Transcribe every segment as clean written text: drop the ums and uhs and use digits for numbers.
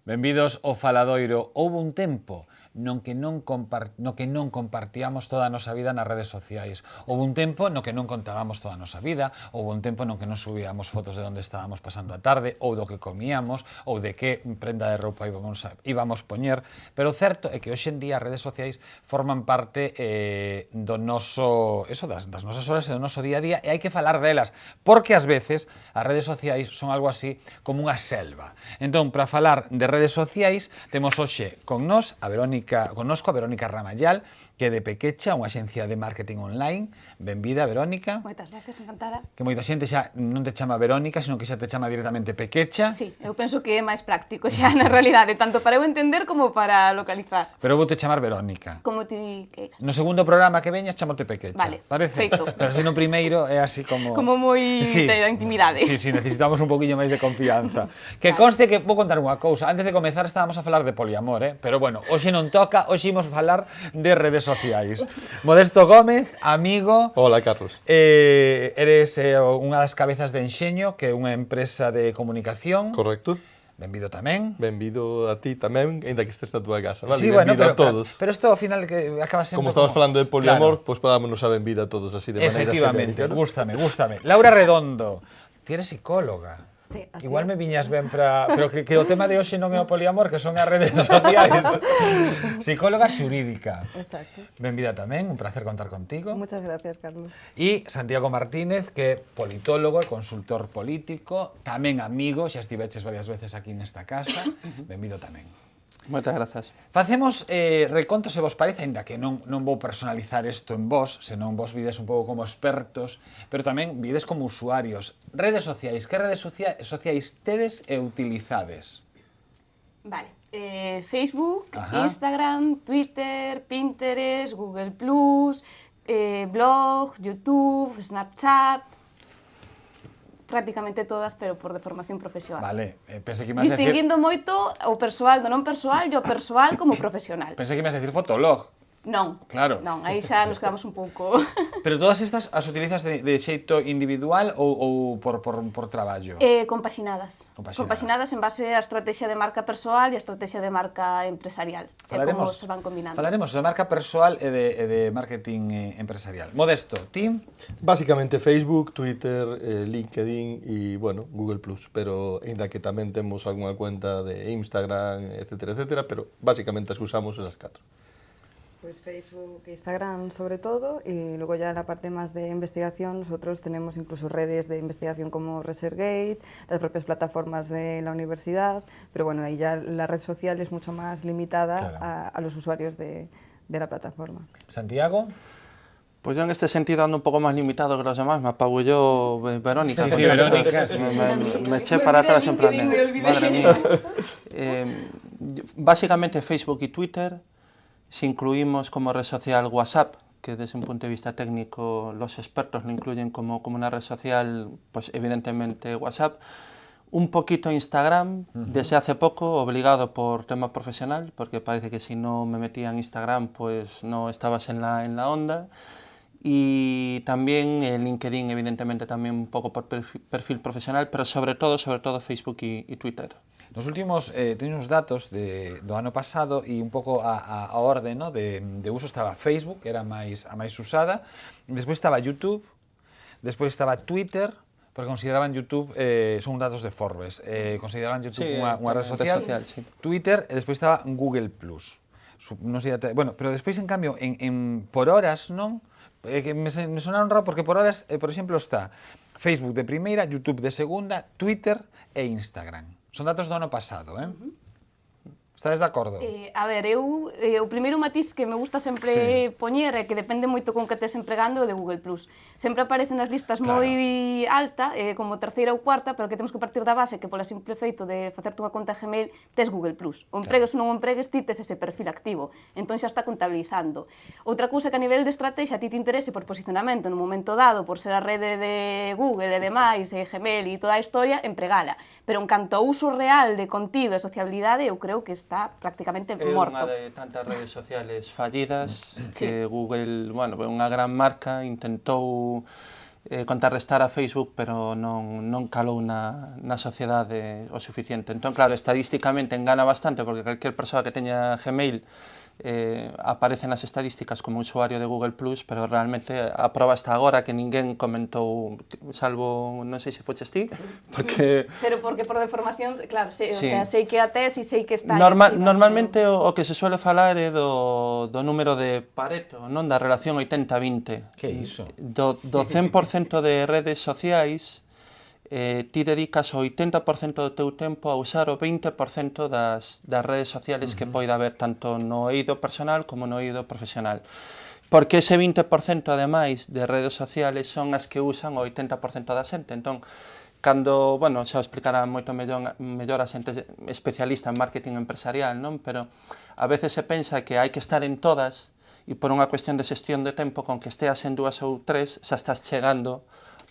Benvidos ao Faladoiro. Houve un tempo no que non compartíamos toda a nosa vida nas redes sociais. Houve un tempo no que non contábamos toda a nosa vida, houve un tempo no que non subíamos fotos de onde estábamos pasando a tarde, ou do que comíamos, ou de que prenda de roupa íbamos poñer, pero o certo é que hoxe en día as redes sociais forman parte do noso, das nosas horas e do noso día a día, e hai que falar delas, porque ás veces as redes sociais son algo así como unha selva. Entón, para falar de redes sociais, temos hoxe connosco a Verónica Ramallal, que é de Pequecha, unha axencia de marketing online. Benvida, Verónica. Moitas gracias, encantada. Que moita xente xa non te chama Verónica, sino que xa te chama directamente Pequecha. Sí, eu penso que é máis práctico xa na realidade, tanto para eu entender como para localizar. Pero vou te chamar Verónica. Como ti queiras. No segundo programa que veñas, chamote Pequecha. Vale, parece? feito. Pero se no primeiro é así como... Como moi da intimidade. Sí, necesitamos un poquinho máis de confianza. Que conste que vou contar unha cousa. Antes de comezar estábamos a falar de poliamor, pero bueno, hoxe non toca, hoxe imos falar de redes sociais. Modesto Gómez, amigo. Hola, Carlos. Eres unha das cabezas de Enxeño, que é unha empresa de comunicación. Correcto. Benvido tamén. Benvido a ti tamén, ainda que estés na túa casa, vale? Sí, bueno, benvido a todos. Pero isto ao final que acaba sendo como estamos falando de poliamor, claro. Pois podámonos a benvida a todos así de maneira Efectivamente, xenérica, ¿no? gústame. Laura Redondo, ti eres psicóloga. Sí, así igual me es. viñas ben pero que o tema de hoxe non é o poliamor, que son as redes sociais. Psicóloga xurídica. Exacto. Benvida tamén, un placer contar contigo. Muchas gracias, Carlos. E Santiago Martínez, que é politólogo e consultor político, tamén amigo, xa estiveches varias veces aquí nesta casa. Benvido tamén. Moitas grazas. Facemos reconto, se vos parece, ainda que non vou personalizar isto en vos, senón vos vides un pouco como expertos, pero tamén vides como usuarios. Redes sociais, que redes sociais tedes e utilizades? Vale. Facebook, Ajá. Instagram, Twitter, Pinterest, Google+, blog, YouTube, Snapchat... prácticamente todas, pero por de formación profesional. Vale, pensei que me vas a decir... Distinguindo moito o persoal do non persoal e o persoal como profesional. Pensei que me vas a decir Fotolog. Non, Claro. non, aí xa nos quedamos un pouco... Pero todas estas as utilizas de xeito individual ou por traballo? Compaxinadas. Compaxinadas. Compaxinadas en base á estrategia de marca persoal e a estrategia de marca empresarial. Como se van combinando. Falaremos de marca persoal e de marketing empresarial. Modesto, ti? Básicamente Facebook, Twitter, LinkedIn e, bueno, Google+, pero ainda que tamén temos algunha cuenta de Instagram, etcétera, pero básicamente as que usamos esas 4. Pues Facebook, Instagram sobre todo, y luego ya la parte más de investigación, nosotros tenemos incluso redes de investigación como ResearchGate, las propias plataformas de la universidad, pero bueno, ahí ya la red social es mucho más limitada, claro, a los usuarios de la plataforma. Santiago? Pues yo en este sentido ando un poco más limitado que los demás, me apabulló Verónica. Sí, Verónica, sí. Me eché para atrás en plan de, madre mía. Básicamente Facebook y Twitter. Si incluimos como red social WhatsApp, que desde un punto de vista técnico los expertos lo incluyen como una red social, pues evidentemente WhatsApp. Un poquito Instagram, desde hace poco, obligado por tema profesional, porque parece que si no me metía en Instagram, pues no estabas en la onda. Y también LinkedIn, evidentemente, también un poco por perfil profesional, pero sobre todo Facebook y Twitter. Nos últimos, teño uns datos do ano pasado e un pouco a orde, no, de uso estaba Facebook, que era a máis usada, despois estaba YouTube, despois estaba Twitter, porque consideraban YouTube, son datos de Forbes, consideraban YouTube unha red social, sí. Twitter, e despois estaba Google+. Non sei, bueno, pero despois, en cambio, por horas, non? Que me sonaron raro porque por horas, por exemplo, está Facebook de primeira, YouTube de segunda, Twitter e Instagram. Son datos do ano pasado, Estades de acordo? A ver, o primeiro matiz que me gusta sempre poñer é que depende moito con que tes empregando o de Google+. Sempre aparece nas listas moi alta, como terceira ou cuarta, pero que temos que partir da base que polo simple feito de facerte unha conta Gmail tes Google+. O empregues ou non o empregues, ti tes ese perfil activo. Entón xa está contabilizando. Outra cousa que a nivel de estrategia a ti te interese por posicionamento no momento dado, por ser a rede de Google e demais, Gmail e toda a historia, empregala. Pero en canto ao uso real de contido e sociabilidade, eu creo que está prácticamente morto. É unha de tantas redes sociales fallidas que Google, bueno, unha gran marca, intentou contrarrestar a Facebook, pero non calou na sociedade o suficiente. Entón, claro, estadísticamente engana bastante, porque calquer persoa que teña Gmail aparece nas estadísticas como usuario de Google+, pero realmente a proba está agora que ninguén comentou, salvo, non sei se foches ti, porque... Pero porque por deformación, claro, Sí. o sea, sei que a tes e sei que está... Normalmente o que se suele falar é do número de Pareto, non? Da relación 80-20. Que iso? Do 100% de redes sociais, ti dedicas o 80% do teu tempo a usar o 20% das redes sociales que poida haber tanto no eido personal como no eido profesional. Porque ese 20% ademais de redes sociales son as que usan o 80% da xente. Entón, cando, bueno, xa o explicará moito mellor a xente especialista en marketing empresarial, non? Pero a veces se pensa que hai que estar en todas e por unha cuestión de xestión de tempo, con que esteas en 2 ou 3, xa estás chegando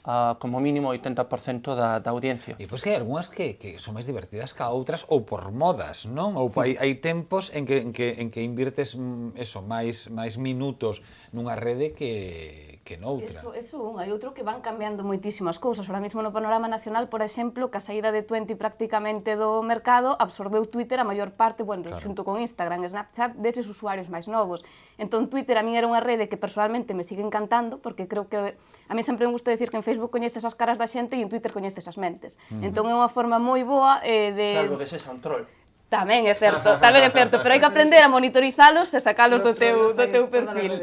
a como mínimo 80% da audiencia. E pois que hai algunhas que son máis divertidas que outras ou por modas, non? Ou hai tempos en que invirtes eso, máis minutos nunha rede que noutra. Eso hai outro que van cambiando moitísimas cousas. Ahora mesmo no panorama nacional, por exemplo, que a saída de Twenty prácticamente do mercado absorbeu Twitter a maior parte, bueno, claro, xunto con Instagram, Snapchat, deses usuarios máis novos. Entón, Twitter a min era unha rede que personalmente me sigue encantando, porque creo que a mí sempre me gusta decir que en Facebook coñeces as caras da xente e en Twitter coñeces as mentes. Entón é unha forma moi boa de... Salvo que sexa un troll. Tamén é certo, pero hai que aprender a monitorizalos e sacalos do teu perfil.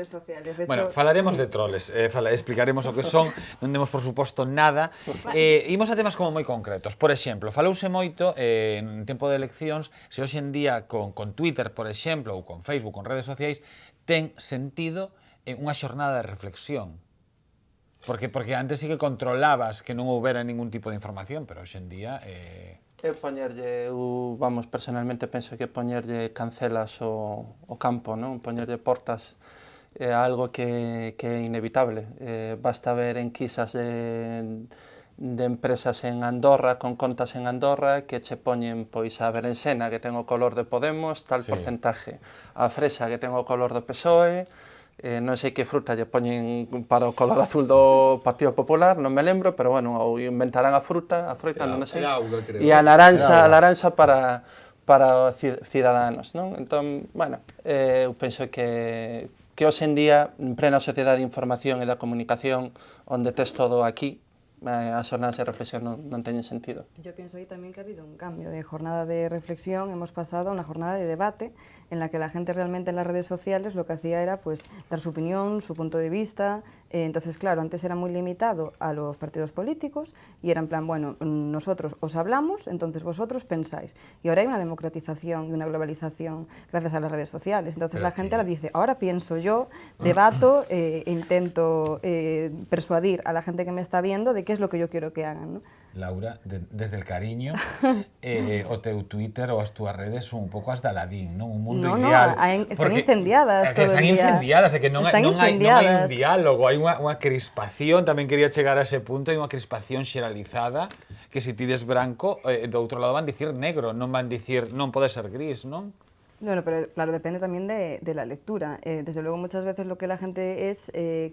Bueno, falaremos de troles, explicaremos o que son, non demos por suposto nada. Imos a temas como moi concretos. Por exemplo, falouse moito en tempo de eleccións se hoxe en día con Twitter, por exemplo, ou con Facebook, con redes sociais, ten sentido unha xornada de reflexión. Porque antes sí que controlabas que non houbera ningún tipo de información, pero hoxe en día... Vamos, personalmente penso que poñerlle cancelas o campo, non? Poñerlle portas é algo que é inevitable. Basta ver enquisas de empresas en Andorra, con contas en Andorra, que che poñen pois a berenxena que ten o color de Podemos, tal porcentaje. A fresa que ten o color do PSOE, non sei que fruta lle poñen para o color azul do Partido Popular, non me lembro, pero bueno, ou inventarán a froita, non sei. E a laranxa para os cidadanos, non? Entón, bueno, eu penso que hoxe en día, en plena sociedade de información e da comunicación, onde tes todo aquí, as jornadas de reflexión non teñen sentido. Yo pienso aí tamén que ha habido un cambio de jornada de reflexión, hemos pasado a una jornada de debate en la que la gente realmente en las redes sociales lo que hacía era pues dar su opinión, su punto de vista. Entonces, claro, antes era muy limitado a los partidos políticos y era en plan, bueno, nosotros os hablamos, entonces vosotros pensáis. Y ahora hay una democratización y una globalización gracias a las redes sociales. Entonces la gente ahora dice, ahora pienso yo, debato, intento persuadir a la gente que me está viendo de qué es lo que yo quiero que hagan, ¿no? Laura, desde el cariño, o teu Twitter ou as túas redes son un pouco as de Aladín, non? Un mundo ideal. Están incendiadas todo el día. Están incendiadas, é que non hai un diálogo, hai unha crispación, tamén quería chegar a ese punto, hai unha crispación xeralizada, que se ti des branco, do outro lado van dicir negro, non van dicir non pode ser gris, non? Bueno, pero claro, depende también de la lectura. Desde luego muchas veces lo que la gente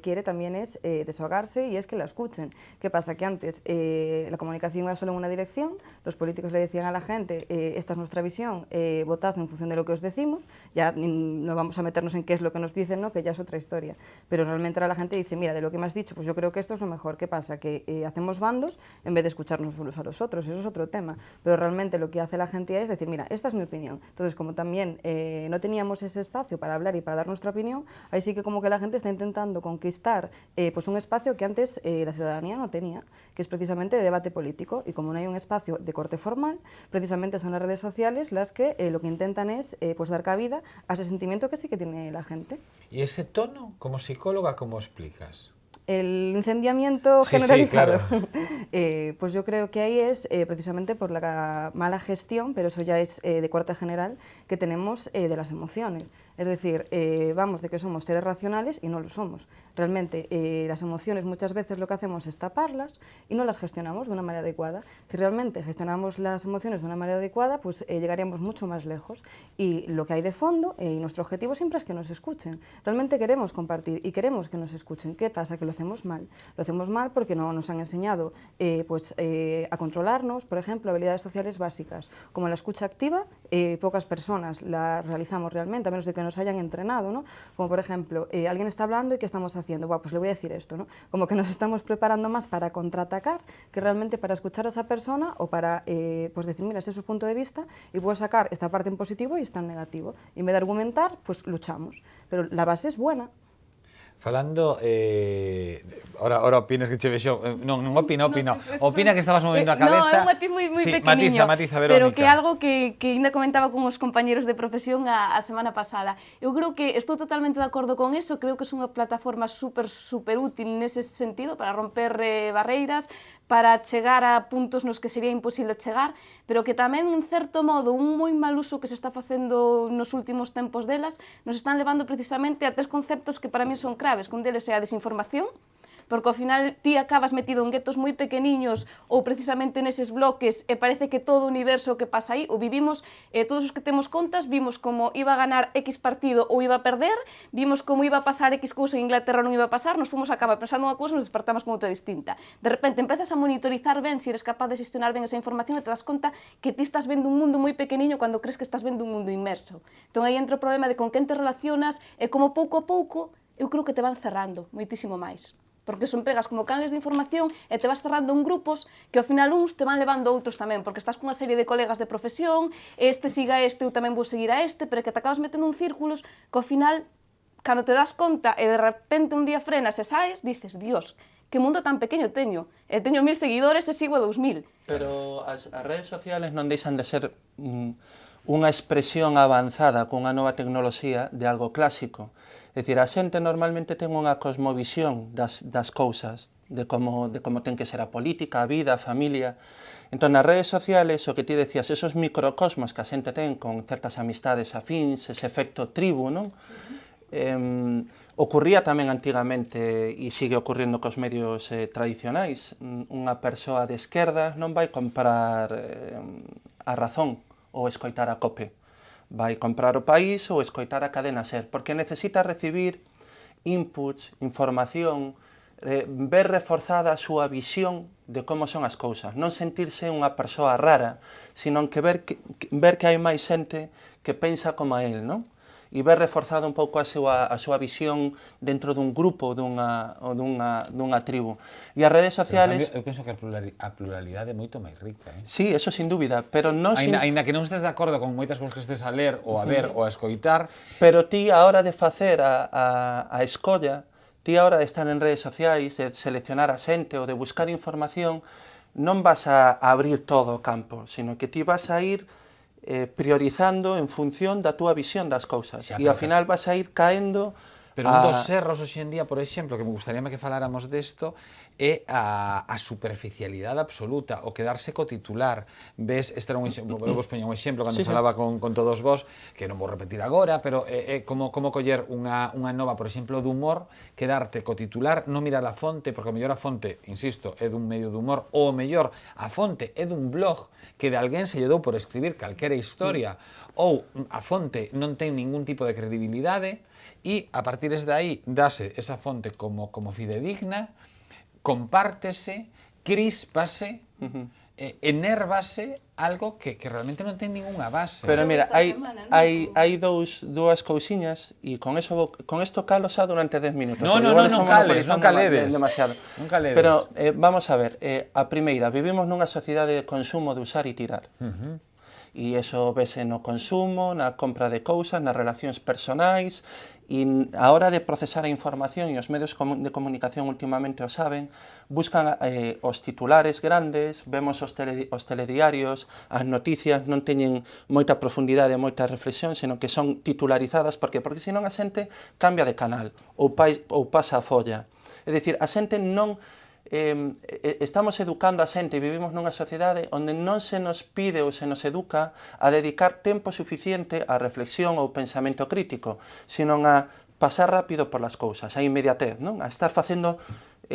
quiere también es desahogarse y es que la escuchen. ¿Qué pasa? Que antes la comunicación iba solo en una dirección, los políticos le decían a la gente, esta es nuestra visión, votad en función de lo que os decimos, ya no vamos a meternos en qué es lo que nos dicen, ¿no? Que ya es otra historia. Pero realmente ahora la gente dice, mira, de lo que me has dicho, pues yo creo que esto es lo mejor. ¿Qué pasa? Que hacemos bandos en vez de escucharnos unos a los otros, eso es otro tema. Pero realmente lo que hace la gente es decir, mira, esta es mi opinión. Entonces, como también no teníamos ese espacio para hablar y para dar nuestra opinión, ahí sí que como que la gente está intentando conquistar pues un espacio que antes la ciudadanía no tenía, que es precisamente de debate político, y como no hay un espacio de corte formal, precisamente son las redes sociales las que lo que intentan es pues dar cabida a ese sentimiento que sí que tiene la gente. ¿Y ese tono, como psicóloga, cómo explicas? El incendiamiento generalizado. Sí, claro. Pues yo creo que ahí es precisamente por la mala gestión, pero eso ya es de corte general, que tenemos de las emociones. Es decir, vamos de que somos seres racionales y no lo somos. Realmente las emociones muchas veces lo que hacemos es taparlas y no las gestionamos de una manera adecuada. Si realmente gestionamos las emociones de una manera adecuada, pues llegaríamos mucho más lejos. Y lo que hay de fondo, y nuestro objetivo siempre es que nos escuchen. Realmente queremos compartir y queremos que nos escuchen. ¿Qué pasa? Que lo hacemos mal. Lo hacemos mal porque no nos han enseñado a controlarnos, por ejemplo, habilidades sociales básicas, como la escucha activa, pocas personas la realizamos realmente, a menos de que nos hayan entrenado, ¿no? Como por ejemplo, alguien está hablando y ¿qué estamos haciendo? Pues le voy a decir esto, ¿no? Como que nos estamos preparando más para contraatacar que realmente para escuchar a esa persona o para pues decir, mira, este es su punto de vista y puedo sacar esta parte en positivo y esta en negativo. Y en vez de argumentar, pues luchamos. Pero la base es buena. Falando, ahora opinas que che vexo, non opina, opina que estabas movendo a cabeza. No, é un matiz moi sí, pequeniño, matiza, Verónica. pero que é algo que ainda comentaba con os compañeros de profesión a semana pasada. Eu creo que estou totalmente de acordo con eso, creo que é unha plataforma super útil nese sentido para romper barreiras, para chegar a puntos nos que sería imposible chegar, pero que tamén, en certo modo, un moi mal uso que se está facendo nos últimos tempos delas, nos están levando precisamente a tres conceptos que para mí son claves, que un deles é a desinformación, porque ao final ti acabas metido en guetos moi pequeniños ou precisamente neses bloques e parece que todo o universo que pasa aí, o vivimos, todos os que temos contas, vimos como iba a ganar X partido ou iba a perder, vimos como iba a pasar X cousa en Inglaterra non iba a pasar, nos fomos a cama pensando unha cousa e nos despertamos con outra distinta. De repente empezas a monitorizar ben se eres capaz de gestionar ben esa información e te das conta que ti estás vendo un mundo moi pequeniño cando crees que estás vendo un mundo inmerso. Entón aí entra o problema de con quen te relacionas e como pouco a pouco eu creo que te van cerrando moitísimo máis. Porque son pegas como canles de información e te vas cerrando en grupos que ao final uns te van levando a outros tamén, porque estás cunha serie de colegas de profesión, este siga este, eu tamén vou seguir a este, pero que te acabas metendo en círculos que ao final, cando te das conta e de repente un día frenas e saes, dices, Dios, que mundo tan pequeno teño, e teño 1000 seguidores e sigo a 2000. Pero as redes sociales non deixan de ser unha expresión avanzada cunha nova tecnoloxía de algo clásico. É dicir, a xente normalmente ten unha cosmovisión das cousas, de como ten que ser a política, a vida, a familia. Entón, nas redes sociales, o que ti decías, esos microcosmos que a xente ten con certas amistades afíns, ese efecto tribu, non? Ocurría tamén antigamente, e sigue ocurrindo cos medios tradicionais, unha persoa de esquerda non vai comprar a Razón ou escoitar a COPE. Vai comprar o País ou escoitar a cadena SER, porque necesita recibir inputs, información, ver reforzada a súa visión de como son as cousas, non sentirse unha persoa rara, sino que ver que hai máis xente que pensa como a él, non? E ver reforzada un pouco a súa visión dentro dun grupo ou dunha tribu. E as redes sociales... Eu penso que a pluralidade é moito máis rica, Sí, eso sin dúbida, pero non... Aínda que non estés de acordo con moitas cousas que estés a ler ou a ver ou a escoitar... Pero ti, a hora de facer a escolla, ti, a hora de estar en redes sociais, de seleccionar a xente ou de buscar información, non vas a abrir todo o campo, sino que ti vas a ir priorizando en función da túa visión das cousas. E ao final vas a ir caendo... Pero un dos erros hoxe en día, por exemplo, que me gustaría que faláramos desto, é a superficialidade absoluta, o quedarse co titular. Ves, este era un exemplo, eu vos poño un exemplo cando falaba con todos vos, que non vou repetir agora, pero é como coller unha nova, por exemplo, de humor, quedarte co titular, non mirar a fonte, porque o mellor a fonte, insisto, é dun medio de humor, ou o mellor a fonte é dun blog que de alguén se lle dou por escribir calquera historia, ou a fonte non ten ningún tipo de credibilidade, e a partir de aí dase esa fonte como fidedigna, compártese, críspase, enérvase algo que realmente non ten ninguna base. Pero mira, hai dúas cousiñas e con isto calo xa durante 10 minutos. Non caledes. Pero vamos a ver, a primeira, vivimos nunha sociedade de consumo de usar e tirar. E iso vese no consumo, na compra de cousas, nas relacións personais, e a hora de procesar a información, e os medios de comunicación últimamente o saben, buscan os titulares grandes, vemos os telediarios, as noticias non teñen moita profundidade, moita reflexión, senón que son titularizadas, porque senón a xente cambia de canal ou pasa a folla. É dicir, a xente non estamos educando a xente e vivimos nunha sociedade onde non se nos pide ou se nos educa a dedicar tempo suficiente á reflexión ou pensamento crítico, sino a pasar rápido por las cousas, a inmediatez, non? A estar facendo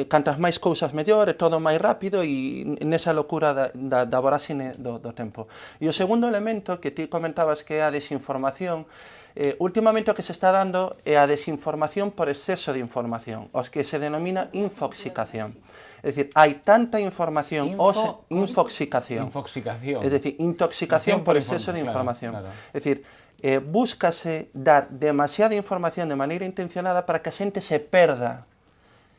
cantas máis cousas mellor, e todo máis rápido, e nesa locura da voráxine do tempo. E o segundo elemento que ti comentabas, que é a desinformación, últimamente o que se está dando é a desinformación por exceso de información, os que se denomina infoxicación. É dicir, hai tanta información, infoxicación. Infoxicación. É dicir, intoxicación por exceso de información. Claro. É dicir, búscase dar demasiada información de maneira intencionada para que a xente se perda.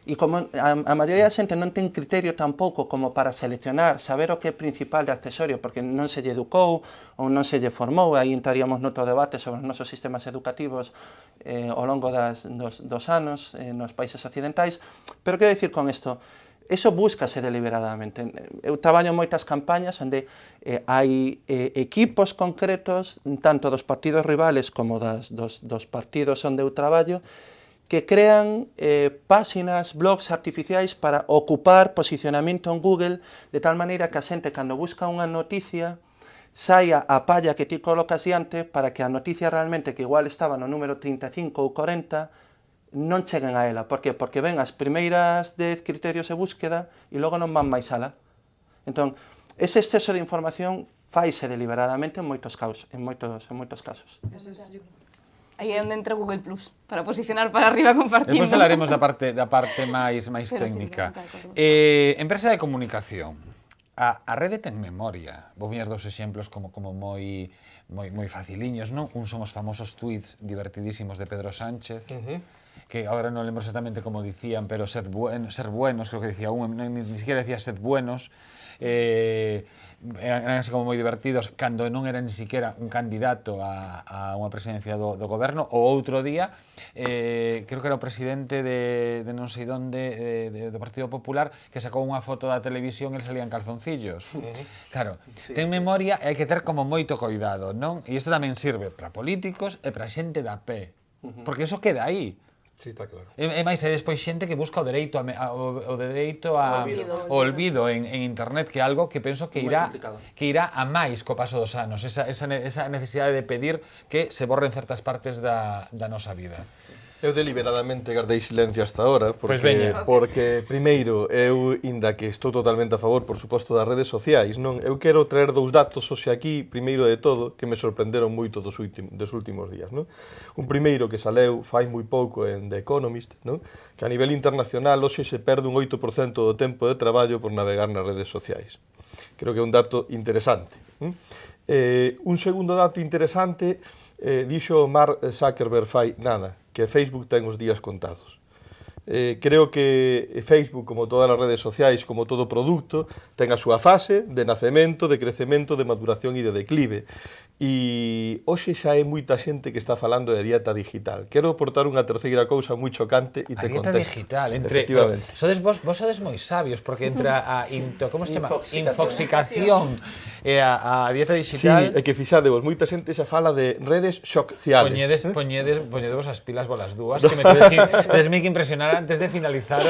E como a maioría da xente non ten criterio tampouco como para seleccionar, saber o que é principal de accesorio, porque non se lle educou ou non se lle formou, aí entraríamos noutro debate sobre os nosos sistemas educativos ao longo dos anos nos países occidentais. Pero que dicir con isto? Eso búscase deliberadamente. Eu traballo en moitas campañas onde hai equipos concretos, tanto dos partidos rivales como dos partidos onde eu traballo, que crean páxinas, blogs artificiais para ocupar posicionamento en Google, de tal maneira que a xente, cando busca unha noticia, saia a palla que ti colocas diante para que a noticia realmente, que igual estaba no número 35 ou 40, non cheguen a ela. Por que? Porque ven as primeiras 10 criterios de búsqueda e logo non van máis alá. Entón, ese exceso de información faise deliberadamente en moitos casos. Aí é onde entra Google Plus, para posicionar para arriba compartindo. Depois falaremos da parte máis técnica. Empresa de comunicación. A rede ten memoria. Vou poñer dos exemplos como moi faciliños, non? Un son os famosos tweets divertidísimos de Pedro Sánchez, que agora non lembro exactamente como dicían, pero ser buenos, creo que dicía un, ni siquiera decía ser buenos, eran así como moi divertidos, cando non era ni siquiera un candidato a unha presidencia do goberno. O outro día, creo que era o presidente de non sei onde, do Partido Popular, que sacou unha foto da televisión e salían calzoncillos. Claro, ten memoria e hai que ter como moito cuidado, non? E isto tamén sirve para políticos e para xente da pé, porque iso queda aí. Sí, está claro. E máis, hai despois xente que busca o dereito ao olvido en internet, que é algo que penso que irá a máis co paso dos anos, esa necesidade de pedir que se borren certas partes da nosa vida. Eu deliberadamente guardei silencio hasta ahora, veña. porque primeiro, eu, inda que estou totalmente a favor, por suposto, das redes sociais, non? Eu quero traer dous datos hoxe aquí, primeiro de todo, que me sorprenderon moito dos últimos días, non? Un primeiro que saleu fai moi pouco en The Economist, non? Que a nivel internacional hoxe se perde un 8% do tempo de traballo por navegar nas redes sociais. Creo que é un dato interesante. Un segundo dato interesante, dixo Mark Zuckerberg fai nada, que Facebook ten os días contados. Creo que Facebook, como todas as redes sociais, como todo produto, ten a súa fase de nacemento, de crecemento, de maduración e de declive. E hoxe xa hai moita xente que está falando de dieta digital. Quero aportar unha terceira cousa moi chocante e te contesto. A dieta digital, efectivamente. Vos sodes moi sabios, porque entre como se chama? Infoxicación e a dieta digital... Sí, é que fixadevos, moita xente xa fala de redes sociales. Poñedevos as pilas bolas dúas, que me tedes que impresionar antes de finalizar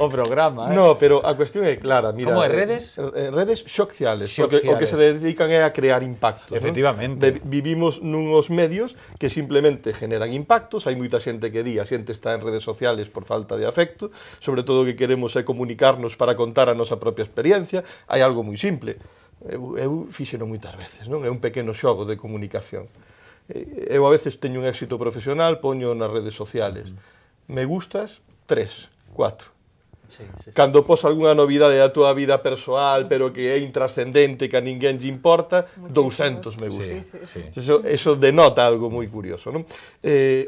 o programa. No, pero a cuestión é clara. Mira, como é redes? Redes sociales, porque o que se dedican é a crear impactos. Efectivamente. Vivimos nuns medios que simplemente generan impactos, hai moita xente que di, a xente está en redes sociales por falta de afecto, sobre todo o que queremos é comunicarnos para contar a nosa propia experiencia. Hai algo moi simple, eu fixeno moitas veces, non? É un pequeno xogo de comunicación. Eu a veces teño un éxito profesional, poño nas redes sociales. Me gustas, 3, 4. Cando pos algunha novidade da túa vida persoal, pero que é intrascendente, que a ninguén lle importa, 200 me gusta. Eso denota algo moi curioso, non?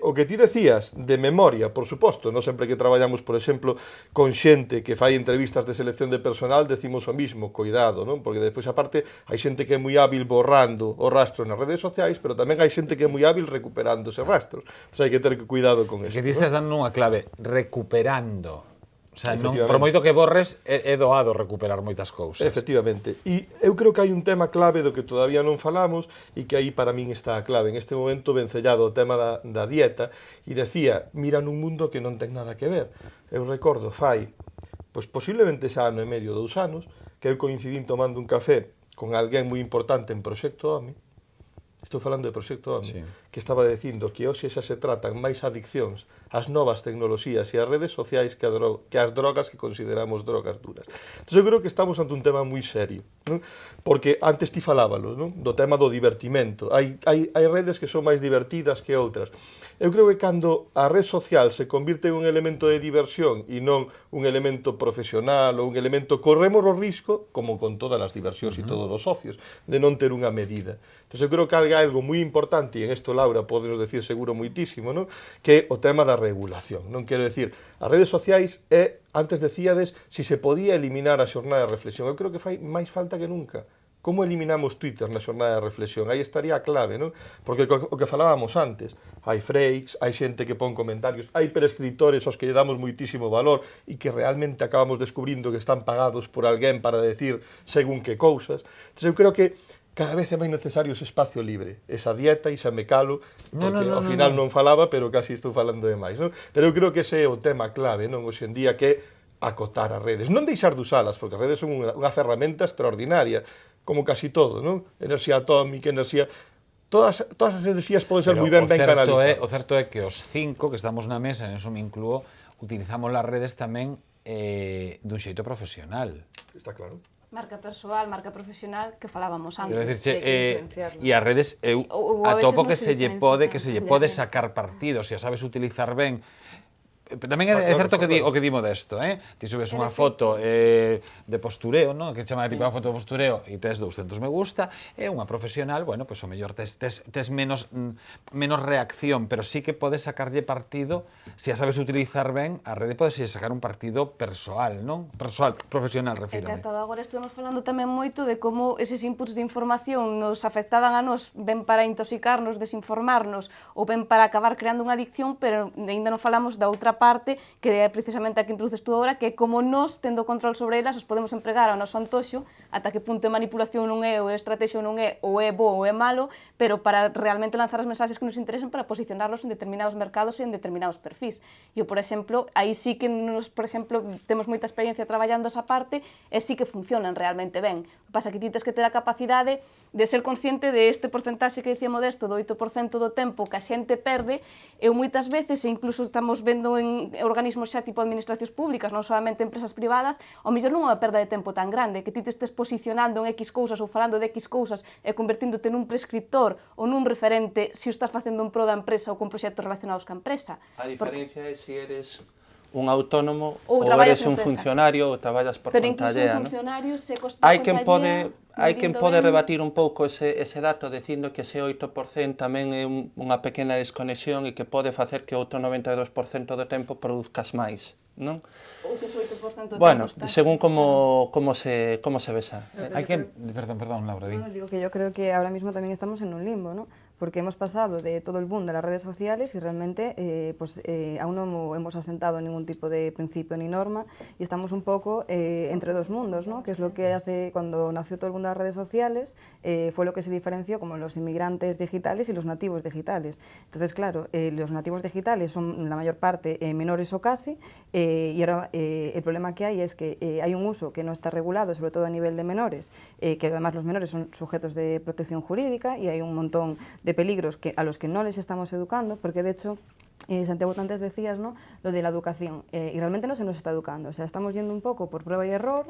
O que ti decías de memoria, por suposto, non sempre que traballamos, por exemplo, con xente que fai entrevistas de selección de personal, decimos o mismo, cuidado, non? Porque despois, aparte, hai xente que é moi hábil borrando o rastro nas redes sociais, pero tamén hai xente que é moi hábil recuperando ese rastro. Entón, hai que ter cuidado con isto. Que ti estás dando unha clave, recuperando. O sea, non, por moito que borres, é doado recuperar moitas cousas. Efectivamente. E eu creo que hai un tema clave do que todavía non falamos e que aí para min está a clave. En este momento vencellado o tema da dieta e decía, mira nun mundo que non ten nada que ver. Eu recordo, fai pois posiblemente xa ano e medio, 2 anos, que eu coincidín tomando un café con alguén moi importante en Proxecto Home, estou falando de Proxecto Home, Sí. que estaba dicindo que hoxe xa se tratan máis adiccións ás novas tecnoloxías e ás redes sociais que as drogas que consideramos drogas duras. Entón, eu creo que estamos ante un tema moi serio, non? Porque antes ti falábalo, non? Do tema do divertimento. Hai redes que son máis divertidas que outras. Eu creo que cando a red social se convirte en un elemento de diversión e non un elemento profesional ou un elemento, corremos o risco, como con todas as diversións e todos os ocios, de non ter unha medida. Entón, eu creo que hai algo moi importante, e en isto Laura podenos decir seguro moitísimo, non? Que é o tema da regulación. Non quero decir, as redes sociais antes decíades, si se podía eliminar a xornada de reflexión. Eu creo que fai máis falta que nunca. Como eliminamos Twitter na xornada de reflexión? Aí estaría a clave, non? Porque o que falábamos antes, hai freaks, hai xente que pon comentarios, hai prescriptores aos que lle damos moitísimo valor e que realmente acabamos descubrindo que están pagados por alguén para decir según que cousas. Entón, eu creo que cada vez é máis necesario ese espacio libre, esa dieta, e xa me calo, porque ao final non falaba, pero casi estou falando demais, non? Pero eu creo que ese é o tema clave, non? Hoxe en día, que acotar as redes, non deixar de usalas, porque as redes son unha ferramenta extraordinaria, como casi todo, non? Enerxía atómica, enerxía... Todas as enerxías poden ser moi ben canalizadas. O certo é que os 5 que estamos na mesa, en eso me incluo, utilizamos as redes tamén dun xeito profesional. Está claro. Marca persoal, marca profesional, que falábamos antes. Quero dicirche, diferenciarlo. e as redes, eu Ou a veces atopo non que se se lle pode sacar partido, se a sabes utilizar ben. Tamén é certo que o que di Modesto, ti subes unha foto de postureo, non? Que chama tipo a foto de postureo e tes 200 me gusta, e unha profesional, bueno, pois o mellor tes menos reacción, pero sí que podes sacarlle partido, se a sabes utilizar ben, a rede podes sacar un partido persoal, non? Persoal, profesional, E que refírame. ata agora estuvemos falando tamén moito de como eses inputs de información nos afectaban a nos, ben para intoxicarnos, desinformarnos, ou ben para acabar creando unha adicción, pero ainda non falamos da outra parte, que é precisamente a que introduces tú agora, que é como nós, tendo control sobre elas, os podemos empregar ao noso antoxo, ata que punto de manipulación non é, ou é estrategia non é, ou é bo ou é malo, pero para realmente lanzar as mensaxes que nos interesen para posicionarlos en determinados mercados e en determinados perfis. E, por exemplo, aí sí que nos, por exemplo, temos moita experiencia traballando esa parte e sí que funcionan realmente ben. O que pasa que ti tes que ter a capacidade de ser consciente de este porcentaxe que dicía Modesto, do 8% do tempo que a xente perde, e moitas veces, e incluso estamos vendo en organismos xa tipo administracións públicas, non solamente empresas privadas, ao mellor non é unha perda de tempo tan grande, que ti te estés posicionando en X cousas ou falando de X cousas e convertíndote nun prescriptor ou nun referente se o estás facendo en pro da empresa ou con proxectos relacionados ca empresa. A diferencia é se eres un autónomo Ou ou traballas eres en un empresa. funcionario ou traballas por Pero conta incluso allea, un non? funcionario se costa Hai quen pode rebatir un pouco ese dato dicindo que ese 8% tamén é unha pequena desconexión e que pode facer que outro 92% do tempo produzcas máis, non? Ou que ese 8% do Bueno, tempo estás... según como se besa. Hai que... Perdón, Laura, di. Bueno, digo que yo creo que ahora mismo también estamos en un limbo, ¿no? Porque hemos pasado de todo el boom de las redes sociales y realmente aún no hemos asentado ningún tipo de principio ni norma y estamos un poco entre dos mundos, ¿no? Que es lo que hace cuando nació todo el mundo de las redes sociales, fue lo que se diferenció como los inmigrantes digitales y los nativos digitales. Entonces, claro, los nativos digitales son la mayor parte menores o casi, y ahora el problema que hay es que hay un uso que no está regulado, sobre todo a nivel de menores, que además los menores son sujetos de protección jurídica y hay un montón de peligros a los que no les estamos educando, porque de hecho Santiago, antes decías, ¿no?, lo de la educación, y realmente no se nos está educando, o sea, estamos yendo un poco por prueba y error,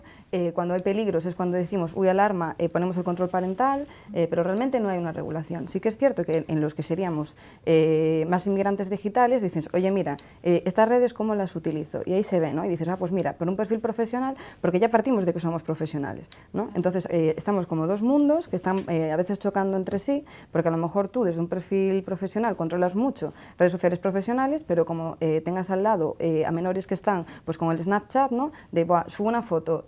cuando hay peligros es cuando decimos, uy, alarma, ponemos el control parental, pero realmente no hay una regulación. Sí que es cierto que en los que seríamos más inmigrantes digitales, dices, oye, mira, estas redes, ¿cómo las utilizo? Y ahí se ve, ¿no? Y dices, pues mira, por un perfil profesional, porque ya partimos de que somos profesionales, ¿no? Entonces, estamos como dos mundos que están a veces chocando entre sí, porque a lo mejor tú desde un perfil profesional controlas mucho redes sociales profesionales, pero como tengas al lado a menores que están pues con el Snapchat, ¿no?, de subo una foto,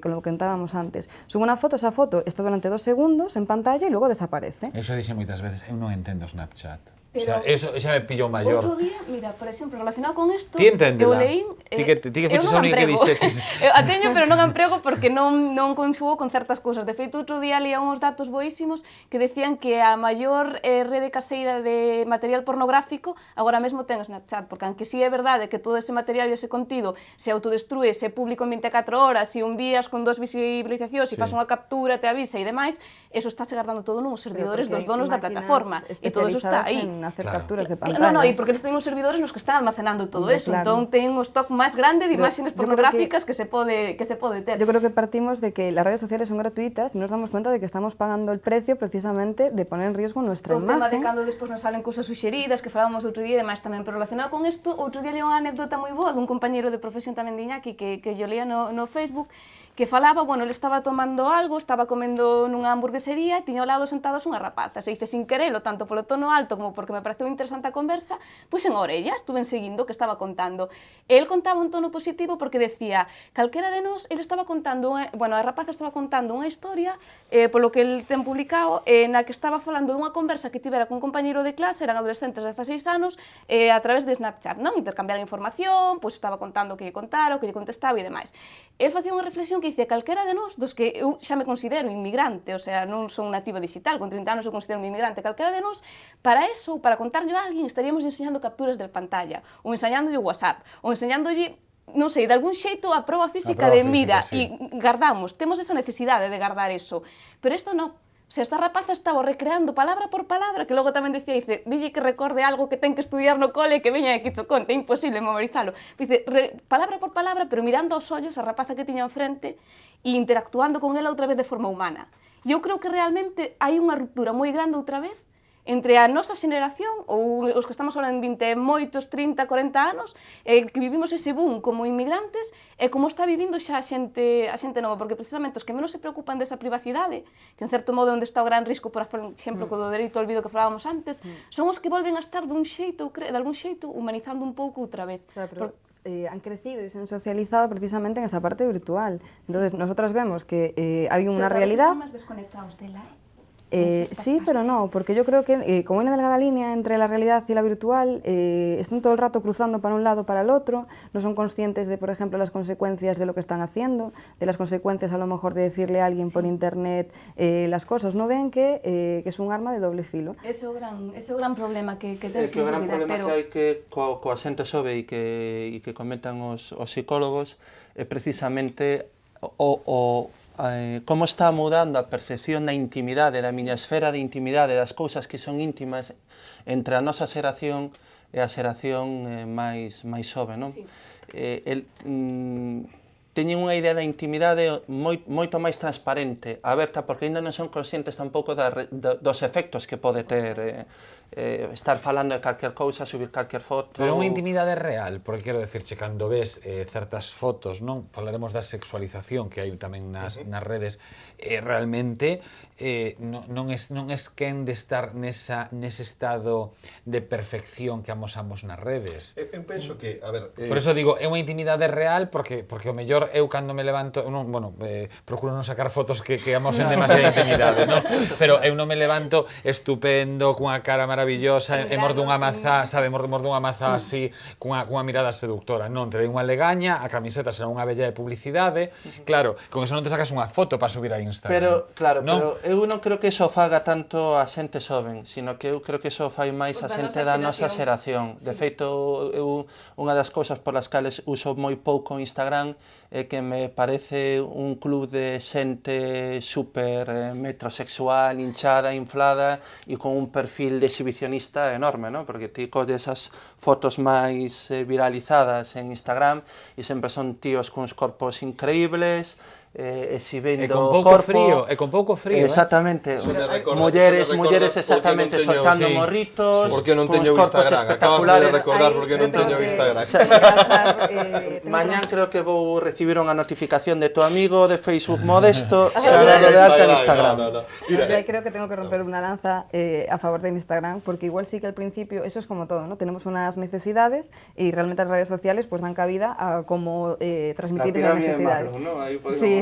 con lo que contábamos antes, subo una foto, esa foto está durante 2 segundos en pantalla y luego desaparece. Eso dixe moitas veces, eu non entendo Snapchat. O sea, eso xa me pillou maior. Outro día, mira, por exemplo, relacionado con isto, Ti enténdela. eu leín... Ti que fuches a única que dixeches. Eu a teño, pero non a emprego porque non conxugo con certas cousas. De feito, outro día leía uns datos boísimos que decían que a maior rede caseira de material pornográfico agora mesmo ten Snapchat, porque aunque sí é verdade que todo ese material e ese contido se autodestrúe, se é público en 24 horas, se un vías con 2 visibilizacións, se fas unha captura, te avisa e demais, eso estáse guardando todo nos servidores dos donos da plataforma. E todo eso está aí. En hacer Claro. capturas de pantalla. No, e porque eles teñen uns servidores nos que están almacenando todo Hombre, eso. claro. Entón, ten un stock máis grande de Pero imágenes yo creo pornográficas que se pode ter. Yo creo que partimos de que las redes sociales son gratuitas y nos damos cuenta de que estamos pagando el precio precisamente de poner en riesgo nuestra O tema de imagen. cando despois nos salen cousas suxeridas que falábamos outro día e demais tamén, pero relacionado con isto, outro día li unha anécdota moi boa dun compañeiro de profesión tamén de Iñaki que yo leía no Facebook, que falaba, bueno, ele estaba tomando algo, estaba comendo nunha hamburguesería e tiña ao lado sentadas unhas rapazas. E dice, sin querelo, tanto polo tono alto como porque me pareceu interesante a conversa, puxen a orella, estuve seguindo o que estaba contando. E el contaba un tono positivo porque decía, calquera de nós, ele estaba contando, a rapaza estaba contando unha historia, polo que el ten publicado, na que estaba falando dunha conversa que tivera cun compañeiro de clase, eran adolescentes de 16 anos, a través de Snapchat, non? Intercambiar información, pois estaba contando o que lle contara, o que lle contestaba e demais. El facía unha reflexión que dicía, calquera de nós, dos que eu xa me considero inmigrante, o sea, non son nativa digital, con 30 anos eu considero un inmigrante, calquera de nós, para eso, para contarlle a alguén, estaríamos enseñando capturas de pantalla, ou enseñándolle o WhatsApp, ou enseñándolle, non sei, de algún xeito a proba física A proba de física, mira, sí. e guardamos, temos esa necesidade de guardar eso, pero isto non. O sea, esta rapaza estaba recreando palabra por palabra, que logo tamén dicía, dice, dille que recorde algo que ten que estudiar no cole e que veña aquí cho conte, é imposible memorizalo. Dice, palabra por palabra, pero mirando aos ollos a rapaza que tiña enfrente e interactuando con ela outra vez de forma humana. E eu creo que realmente hai unha ruptura moi grande outra vez entre a nosa xeneración, ou os que estamos ahora en 20 moitos, 30, 40 anos, que vivimos ese boom como inmigrantes, e como está vivindo xa a xente nova, porque precisamente os que menos se preocupan desa privacidade, que en certo modo onde está o gran risco, por exemplo, co do dereito ao olvido que falábamos antes, son os que volven a estar de algún xeito, humanizando un pouco outra vez. Claro, pero han crecido y se han socializado precisamente en esa parte virtual. Entonces, nosotros vemos que hay una realidad... Están máis desconectados dela, Sí, pero no, porque yo creo que como hay una delgada línea entre la realidad y la virtual, están todo el rato cruzando para un lado para el otro, no son conscientes de, por ejemplo, las consecuencias de lo que están haciendo, de las consecuencias a lo mejor de decirle a alguien por internet las cosas, no ven que es un arma de doble filo. Ese é o gran problema que ten, É que o gran problema pero... que hai que coa xente sobe e que comentan os psicólogos é precisamente como está mudando a percepción da intimidade, da miña esfera de intimidade, das cousas que son íntimas entre a nosa xeración e a xeración máis xove, non? Sí. Teñen unha idea da intimidade moito máis transparente, aberta, porque ainda non son conscientes tampouco dos efectos que pode ter estar falando de calquer cousa, subir calquer foto... Pero unha intimidade real, porque quero decirche, cando ves certas fotos, non falaremos da sexualización que hai tamén nas redes, realmente non es quen de estar nese estado de perfección que amosamos nas redes. Eu penso que, a ver... Por eso digo, é unha intimidade real porque o mellor eu cando me levanto, procuro non sacar fotos que amosen demasiada intimidade, non? Pero eu non me levanto estupendo, cunha cara maravillosa, e mordo unha mazá, sabe, mordo unha mazá así, cunha mirada seductora, non, te dei unha legaña, a camiseta será unha bella de publicidade, claro, con eso non te sacas unha foto para subir a Instagram. Pero, claro, non? pero eu non creo que iso faga tanto a xente xoven, sino que eu creo que iso fai máis a xente da nosa xeración. De feito, eu unha das cousas polas cales uso moi pouco Instagram é que me parece un club de xente super metrosexual, hinchada, inflada e con un perfil de exhibicionista enorme, non? Porque ti colles esas fotos máis viralizadas en Instagram e sempre son tíos cuns corpos increíbles, exhibindo E con pouco corpo, frío, exactamente, Eso me recorda- mulleres eso me recorda exactamente porque non teño- soltando sí. morritos, Porque non cuns teño corpos Instagram, acabas de espectaculares. recordar Ahí porque yo non tengo teño que Instagram. Mañán creo que vou recibir unha notificación de tu amigo de Facebook Modesto Ah, xa dado de alta en Instagram. No. Mira, Yo ahí creo que tengo que romper una lanza a favor de Instagram, porque igual sí que al principio, eso es como todo, ¿no? Tenemos unas necesidades y realmente las redes sociales pues dan cabida a cómo transmitir esas necesidades. ¿no? Ahí Sí,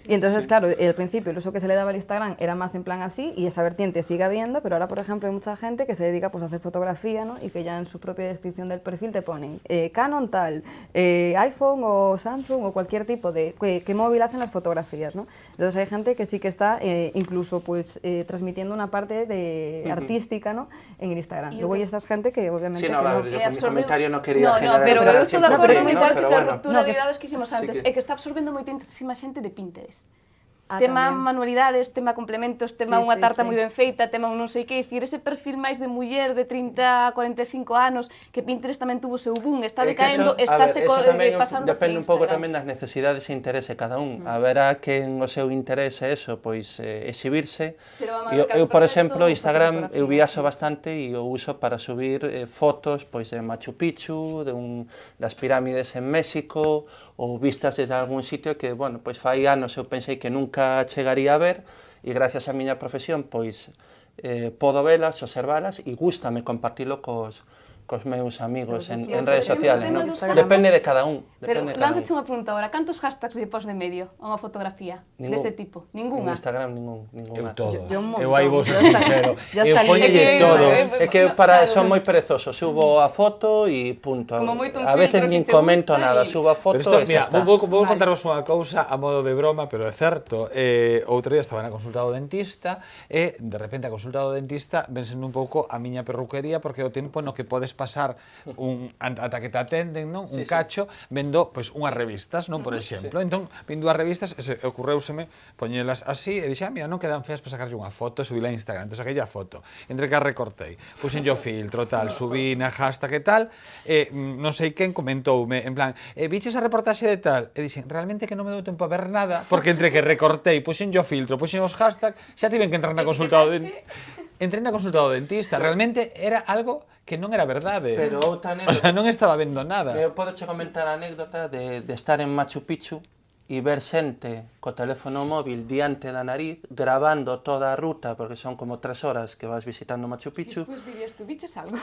Y entonces, claro, al principio el uso que se le daba al Instagram era más en plan así, y esa vertiente sigue habiendo, pero ahora, por ejemplo, hay mucha gente que se dedica pues, a hacer fotografía, ¿no? Y que ya en su propia descripción del perfil te ponen Canon tal, iPhone o Samsung o cualquier tipo de... ¿Qué móvil hacen las fotografías, ¿no? Entonces hay gente que sí que está incluso pues transmitiendo una parte de artística, ¿no? En el Instagram. Luego hay esta gente que obviamente... Sí, no, que a ver, yo con mi comentario no quería generar... pero eu estou de acordo en pero que a bueno. ruptura de idades que hicimos antes, Sí que- é que está absorbendo moitísima xente de Pinterest. Ah, Tema tamén. manualidades, tema complementos, tema Sí, unha sí, tarta sí. moi ben feita, tema un non sei que, dicir, ese perfil máis de muller de 30 a 45 anos, que Pinterest tamén tuvo o seu boom, está É que decaendo, eso, a está ver, se eso tamén pasando depende un pouco tamén das necesidades e interese de cada un. Haberá quen o seu interese é eso, pois exhibirse. Será unha Eu, marca eu, por perfecto, exemplo, Instagram, fotografía, eu viaxo sí. bastante e o uso para subir fotos pois de Machu Picchu, das pirámides en México, ou vistas de algún sitio que, bueno, pois fai anos eu pensei que nunca chegaría a ver, e gracias á miña profesión, pois podo velas, observalas, e gústame compartilo cos meus amigos Pero, en sí, redes por exemplo, sociales, o tema ¿no? dos Depende de cada un. Pero Depende de cada lánzache un. unha pregunta agora, cantos hashtags lle pos de medio a unha fotografía dese tipo? En Ninguna? Instagram, Eu ninguna. todos. Yo un Eu aí vos montón. sincero. Ya Eu está poñelle libre. todo. É que para son moi perezoso, subo a foto e punto. Como moito un A veces filtro, nin se che comento gusta nada, e- subo a foto Pero isto, e mira, xa está. vou Vale. contaros unha cousa a modo de broma, pero é certo. Outro día estaba na consulta do dentista e, de repente, a consulta do dentista vensendo un pouco a miña perruquería porque é o tempo no que podes pasar ata que te atenden, non? Un cacho vendo pois unhas revistas, non, por exemplo. Entón, vendo as revistas, ocurreuseme poñelas así e dixen, mira, non quedan feas para sacarlle unha foto e subila a Instagram. Entón, saquei a foto. Entre que a recortei, puxen yo filtro, tal, subí na hashtag e tal, non sei quen comentoume, en plan, viches a reportaxe de tal? E dixen, realmente que non me dou tempo a ver nada, porque entre que recortei, puxen yo filtro, puxen os hashtag, xa tiven que entrar na consulta do dentista. Entrei na consulta do dentista, realmente era algo que non era verdade. Pero outra O sea, non estaba vendo nada. Eu podo che comentar a anécdota de estar en Machu Picchu e ver xente co teléfono móvil diante da nariz gravando toda a ruta, porque son como 3 horas que vas visitando Machu Picchu, Despois dirías, tú biches algo?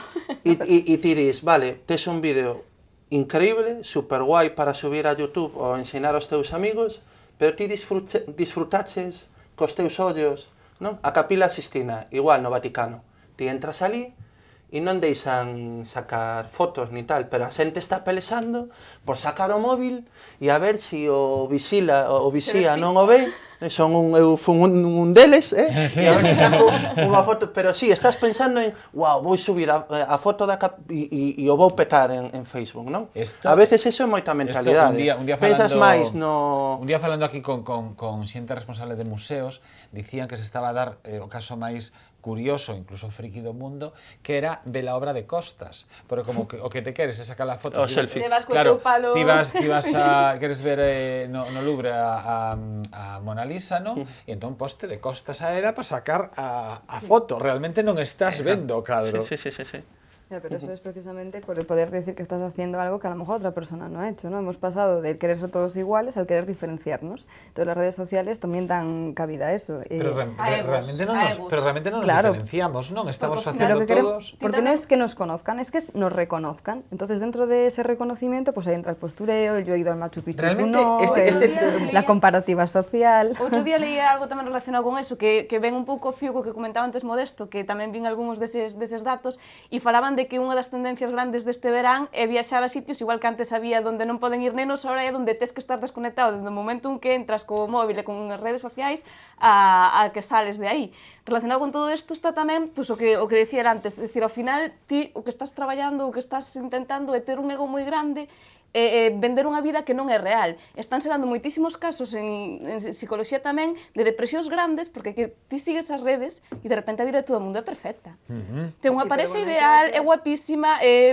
e ti dis, vale, tes un vídeo increíble, super guai para subir a YouTube ou ensinar aos teus amigos, pero ti disfrutaches cos teus ollos, non? A Capila Sistina, igual no Vaticano. Ti entras ali e non deixan sacar fotos ni tal, pero a xente está pelexando por sacar o móvil e a ver se o vixía non o ve, eu fun un deles, Sí. e a ver se saco unha foto, pero sí, estás pensando en, wow, vou subir a foto da e o vou petar en Facebook, non? A veces eso é moita mentalidade. Un día Pensas falando, máis no... Un día falando aquí con xente responsable de museos, dicían que se estaba a dar o caso máis curioso, incluso friki do mundo, que era ver a obra de costas. Porque como que, o que te queres é sacar a foto... O selfie. Te vas co Claro, teu palo. ti vas a... queres ver no Louvre a Mona Lisa, non? E entón poste de costas a era para sacar a foto. Realmente non estás vendo o cadro. Sí. Ya, pero eso es precisamente por el poder decir que estás haciendo algo que a lo mejor otra persona no ha hecho, ¿no? Hemos pasado del querer ser todos iguales al querer diferenciarnos. Entonces las redes sociales también dan cabida a eso. Pero realmente non nos Claro. diferenciamos, non? Estamos Porque facendo Pero que queremos, todos... porque no es que nos conozcan, es que nos reconozcan. Entonces dentro de ese reconocimiento pues ahí entra el postureo, el yo he ido al Machu Picchu, Realmente, tú no, la comparativa social. Outro día leí algo tamén relacionado con eso, que ven un pouco o fío co que comentaba antes Modesto, que tamén vin algúns deses datos, e falaban de que unha das tendencias grandes deste verán é viaxar a sitios, igual que antes había donde non poden ir nenos, ahora é donde tes que estar desconectado desde o momento en que entras co móvil e con as redes sociais a que sales de aí. Relacionado con todo isto está tamén pues, o que decía antes, é dicir, ao final ti o que estás traballando, o que estás intentando é ter un ego moi grande, vender unha vida que non é real. Están se dando moitísimos casos en psicología tamén de depresións grandes porque que ti sigues as redes e de repente a vida de todo o mundo é perfecta. Ten unha Sí, parexa pero bueno, ideal, creo que- é guapísima,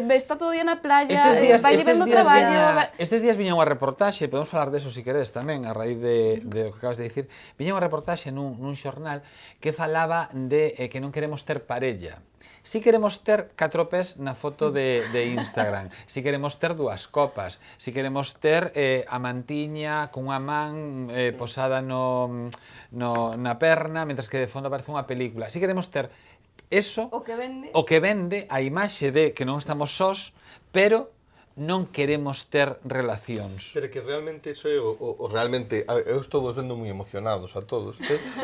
está todo o día na playa, vai vendo traballo... Estes días viña unha reportaxe, podemos falar deso se queredes tamén, a raíz de o que acabas de dicir, viña unha reportaxe nun xornal que falaba de que non queremos ter parella. Si queremos ter 4 pés na foto de Instagram, si queremos ter 2 copas, si queremos ter a mantiña cunha man posada na perna, mentras que de fondo aparece unha película. Si queremos ter eso, O que vende... o que vende a imaxe de que non estamos sós, pero non queremos ter relacións. Pero que realmente iso é realmente, a ver, eu estou vos vendo moi emocionados a todos,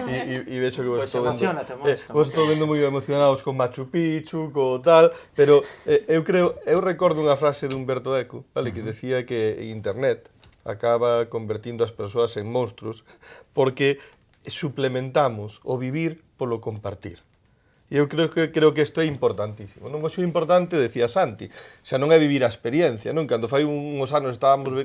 e vexo que vos Pois estou vendo, emocionate, Modesto. vos estou vendo moi emocionados con Machu Picchu, co tal, pero eu recordo unha frase de Humberto Eco, vale, que decía que internet acaba convertindo as persoas en monstruos porque suplementamos o vivir polo compartir. E eu creo que isto é importantísimo. Non é importante, decía Santi, xa non é vivir a experiencia, non? Cando fai uns anos estábamos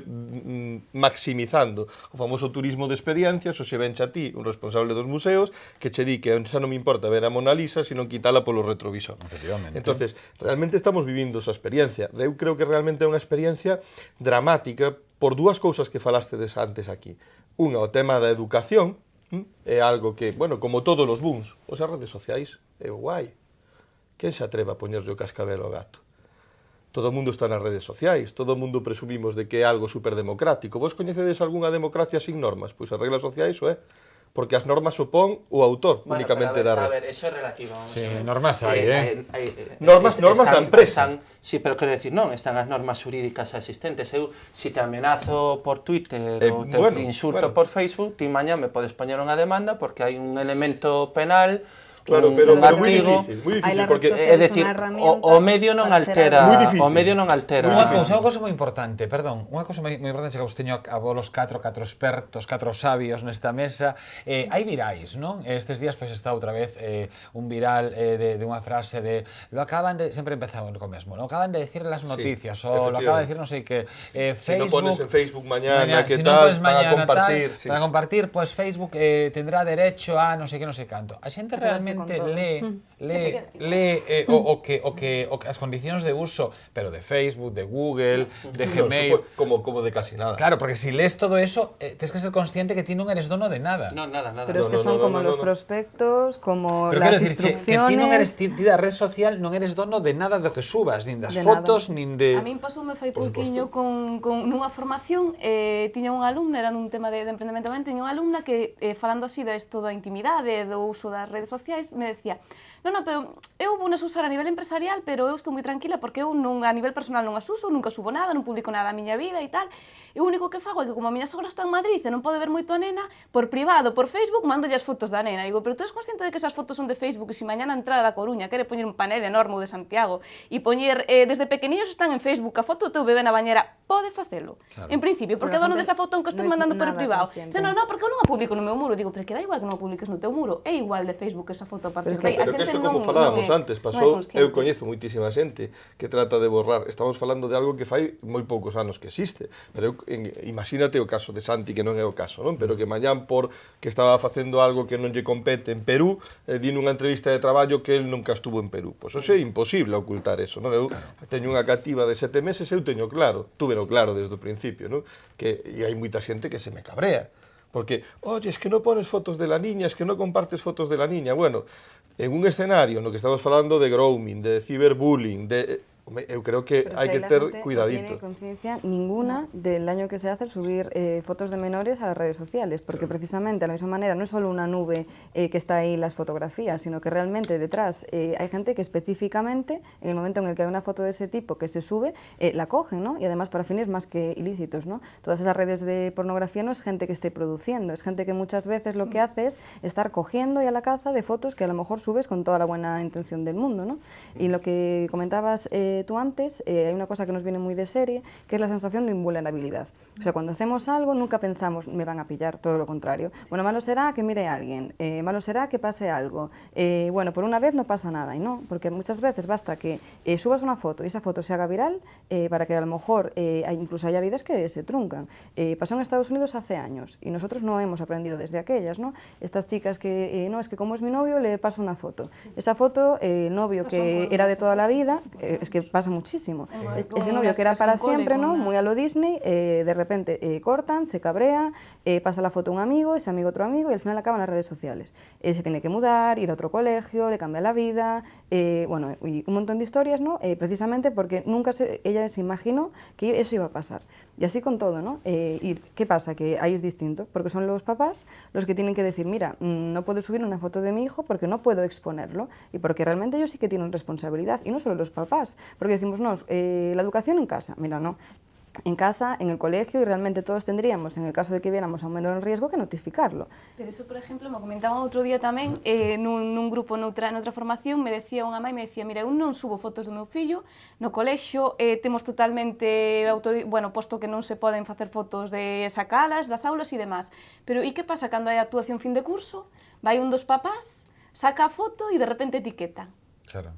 maximizando o famoso turismo de experiencias, o se venche a ti, un responsable dos museos, que che di que xa non me importa ver a Mona Lisa, sino quitala polo retrovisor. Efectivamente. Entonces, realmente estamos vivindo esa experiencia. Eu creo que realmente é unha experiencia dramática por dúas cousas que falaste antes aquí. Unha, o tema da educación, é algo que, bueno, como todos os booms, as redes sociais, é guai. Quen se atreva a poñerlle o cascabel ao gato? Todo o mundo está nas redes sociais, todo o mundo presumimos de que é algo superdemocrático. Vos coñecedes algunha democracia sin normas? Pois as reglas sociais o é. Porque as normas supón o autor únicamente da red. A ver, eso é relativo. Sí, normas hai, Normas da empresa. Sí, pero quero decir, non, están as normas xurídicas existentes. Eu, se te amenazo por Twitter ou te insulto por Facebook, ti mañá me podes poñer unha demanda porque hai un elemento penal. Claro, pero moi difícil, porque é dicir, o medio non altera, o medio non altera. Unha cousa moi importante, perdón, unha cousa moi importante que vos teño a vos catro expertos, catro sabios nesta mesa, hai virais, non? Estes días pois está outra vez un viral de unha frase de lo acaban de, sempre empezamos co mesmo, lo acaban de decir las noticias, ou lo acaba de decir non sei que, Facebook, si non pones en Facebook mañana, que si tal, para compartir, sí. para compartir, pues Facebook tendrá derecho a non sei que, non sei canto. A xente realmente lee as condicións de uso, pero de Facebook, de Google, de Gmail. Como de casi nada. Claro, porque si lees todo eso, tienes que ser consciente que ti non eres dono de nada. No, nada. Pero es que son como los prospectos, como pero las decir, instrucciones... que ti non eres, ti da red social non eres dono de nada do que subas, nin das fotos, nin de... A min pasoume fai pouquiño con nunha formación, tiña unha alumna, era nun tema de emprendemento, tiña unha alumna que, falando así de isto da intimidade, do uso das redes sociais, me decía, non, pero eu vou nas usar a nivel empresarial, pero eu estou moi tranquila porque eu non, a nivel personal non as uso, nunca subo nada, non publico nada a miña vida e tal, e o único que fago é que como a miña sogra está en Madrid e non pode ver moito a nena, por privado, por Facebook, mandolle as fotos da nena. Digo, pero tú eres consciente de que esas fotos son de Facebook e se mañana a entrada da Coruña quere poñer un panel enorme de Santiago e poñer, desde pequeniños están en Facebook a foto do teu bebé na bañera, pode facelo, en principio, porque é dono desa foto aunque estés mandando por privado. Non, porque eu non a publico no meu muro. Digo, pero que dá igual que non a publiques no teu muro, é igual de Facebook esa foto a partir de aí. Pero que isto, como falábamos antes, pasou, eu coñezo moitísima xente que trata de borrar. Estamos falando de algo que fai moi poucos anos que existe, pero imagínate o caso de Santi, que non é o caso, non? Pero que mañán por que estaba facendo algo que non lle compete en Perú, di nunha entrevista de traballo que el nunca estuvo en Perú. Pois é imposible ocultar eso, non? Eu teño unha cativa de 7 meses, eu teño claro, túveno claro desde o principio, non? Que e hai moita xente que se me cabrea. Porque, oye, es que no pones fotos de la niña, es que no compartes fotos de la niña. Bueno, en un escenario no que estamos falando de grooming, de ciberbullying, eu creo que hai que ter cuidadito. No tiene conciencia ninguna del daño que se hace al subir fotos de menores a las redes sociales, porque precisamente, de la misma manera, no es solo una nube que está ahí las fotografías, sino que realmente detrás hay gente que específicamente, en el momento en el que hay una foto de ese tipo que se sube, la cogen, ¿no? Y además para fines más que ilícitos, ¿no? Todas esas redes de pornografía no es gente que esté produciendo, es gente que muchas veces lo que hace es estar cogiendo y a la caza de fotos que a lo mejor subes con toda la buena intención del mundo, ¿no? Y lo que comentabas tú antes, hay una cosa que nos viene muy de serie, que es la sensación de invulnerabilidad. O sea, cuando hacemos algo nunca pensamos, me van a pillar, todo lo contrario. Bueno, malo será que mire a alguien, malo será que pase algo. Bueno, por una vez no pasa nada, y no, porque muchas veces basta que subas una foto y esa foto se haga viral para que a lo mejor incluso haya vidas que se truncan. Pasó en Estados Unidos hace años y nosotros no hemos aprendido desde aquellas, ¿no? Estas chicas que, no, es que como es mi novio le paso una foto. Esa foto, el novio que era de toda la vida, es que pasa muchísimo. Ese novio que era para siempre, ¿no? Muy a lo Disney, de repente cortan, se cabrea, pasa la foto a un amigo, ese amigo otro amigo y al final acaba en las redes sociales. Se tiene que mudar, ir a otro colegio, le cambia la vida, bueno, y un montón de historias, ¿no? Precisamente porque nunca ella se imaginó que eso iba a pasar. Y así con todo, ¿no? ¿Y qué pasa? Que ahí es distinto, porque son los papás los que tienen que decir, mira, no puedo subir una foto de mi hijo porque no puedo exponerlo y porque realmente ellos sí que tienen responsabilidad, y no solo los papás, Porque decimos, nos, la educación en casa, mira, no. En casa, en el colegio, y realmente todos tendríamos, en el caso de que viéramos a un menor en riesgo, que notificarlo. Pero eso, por exemplo, me comentaban outro día tamén, nun grupo noutra formación, me decía unha mãe, me decía, mira, eu non subo fotos do meu fillo, no colexio temos totalmente, posto que non se poden facer fotos de sacalas, das aulas e demás. Pero e que pasa cando hai actuación fin de curso? Vai un dos papás, saca a foto e de repente etiqueta. Claro.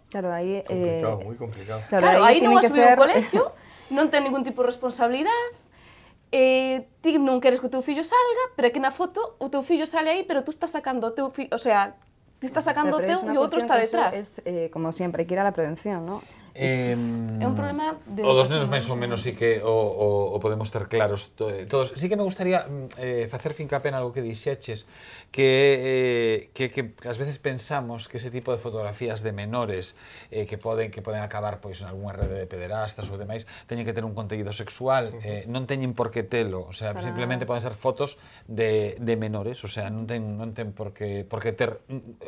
Claro, aí... Complicado, moi complicado. Claro, aí non vas subir ao colexio, non ten ningún tipo de responsabilidade, ti non queres que o teu fillo salga, pero é que na foto o teu fillo sale aí, pero tú estás sacando o teu fillo, o sea, ti estás sacando o teu e o outro está detrás. Como sempre, hai que ir a la prevención, ¿no? É un problema de... O dos nenos máis ou menos sí que o podemos ter claros todos. Sí que me gustaría facer fincape en algo que dixeches, que ás veces pensamos que ese tipo de fotografías de menores que poden acabar pois en algunha rede de pederastas ou demais, teñen que ter un conteúdo sexual, non teñen por que telo, o sea, simplemente poden ser fotos de menores, o sea, non ten por que ter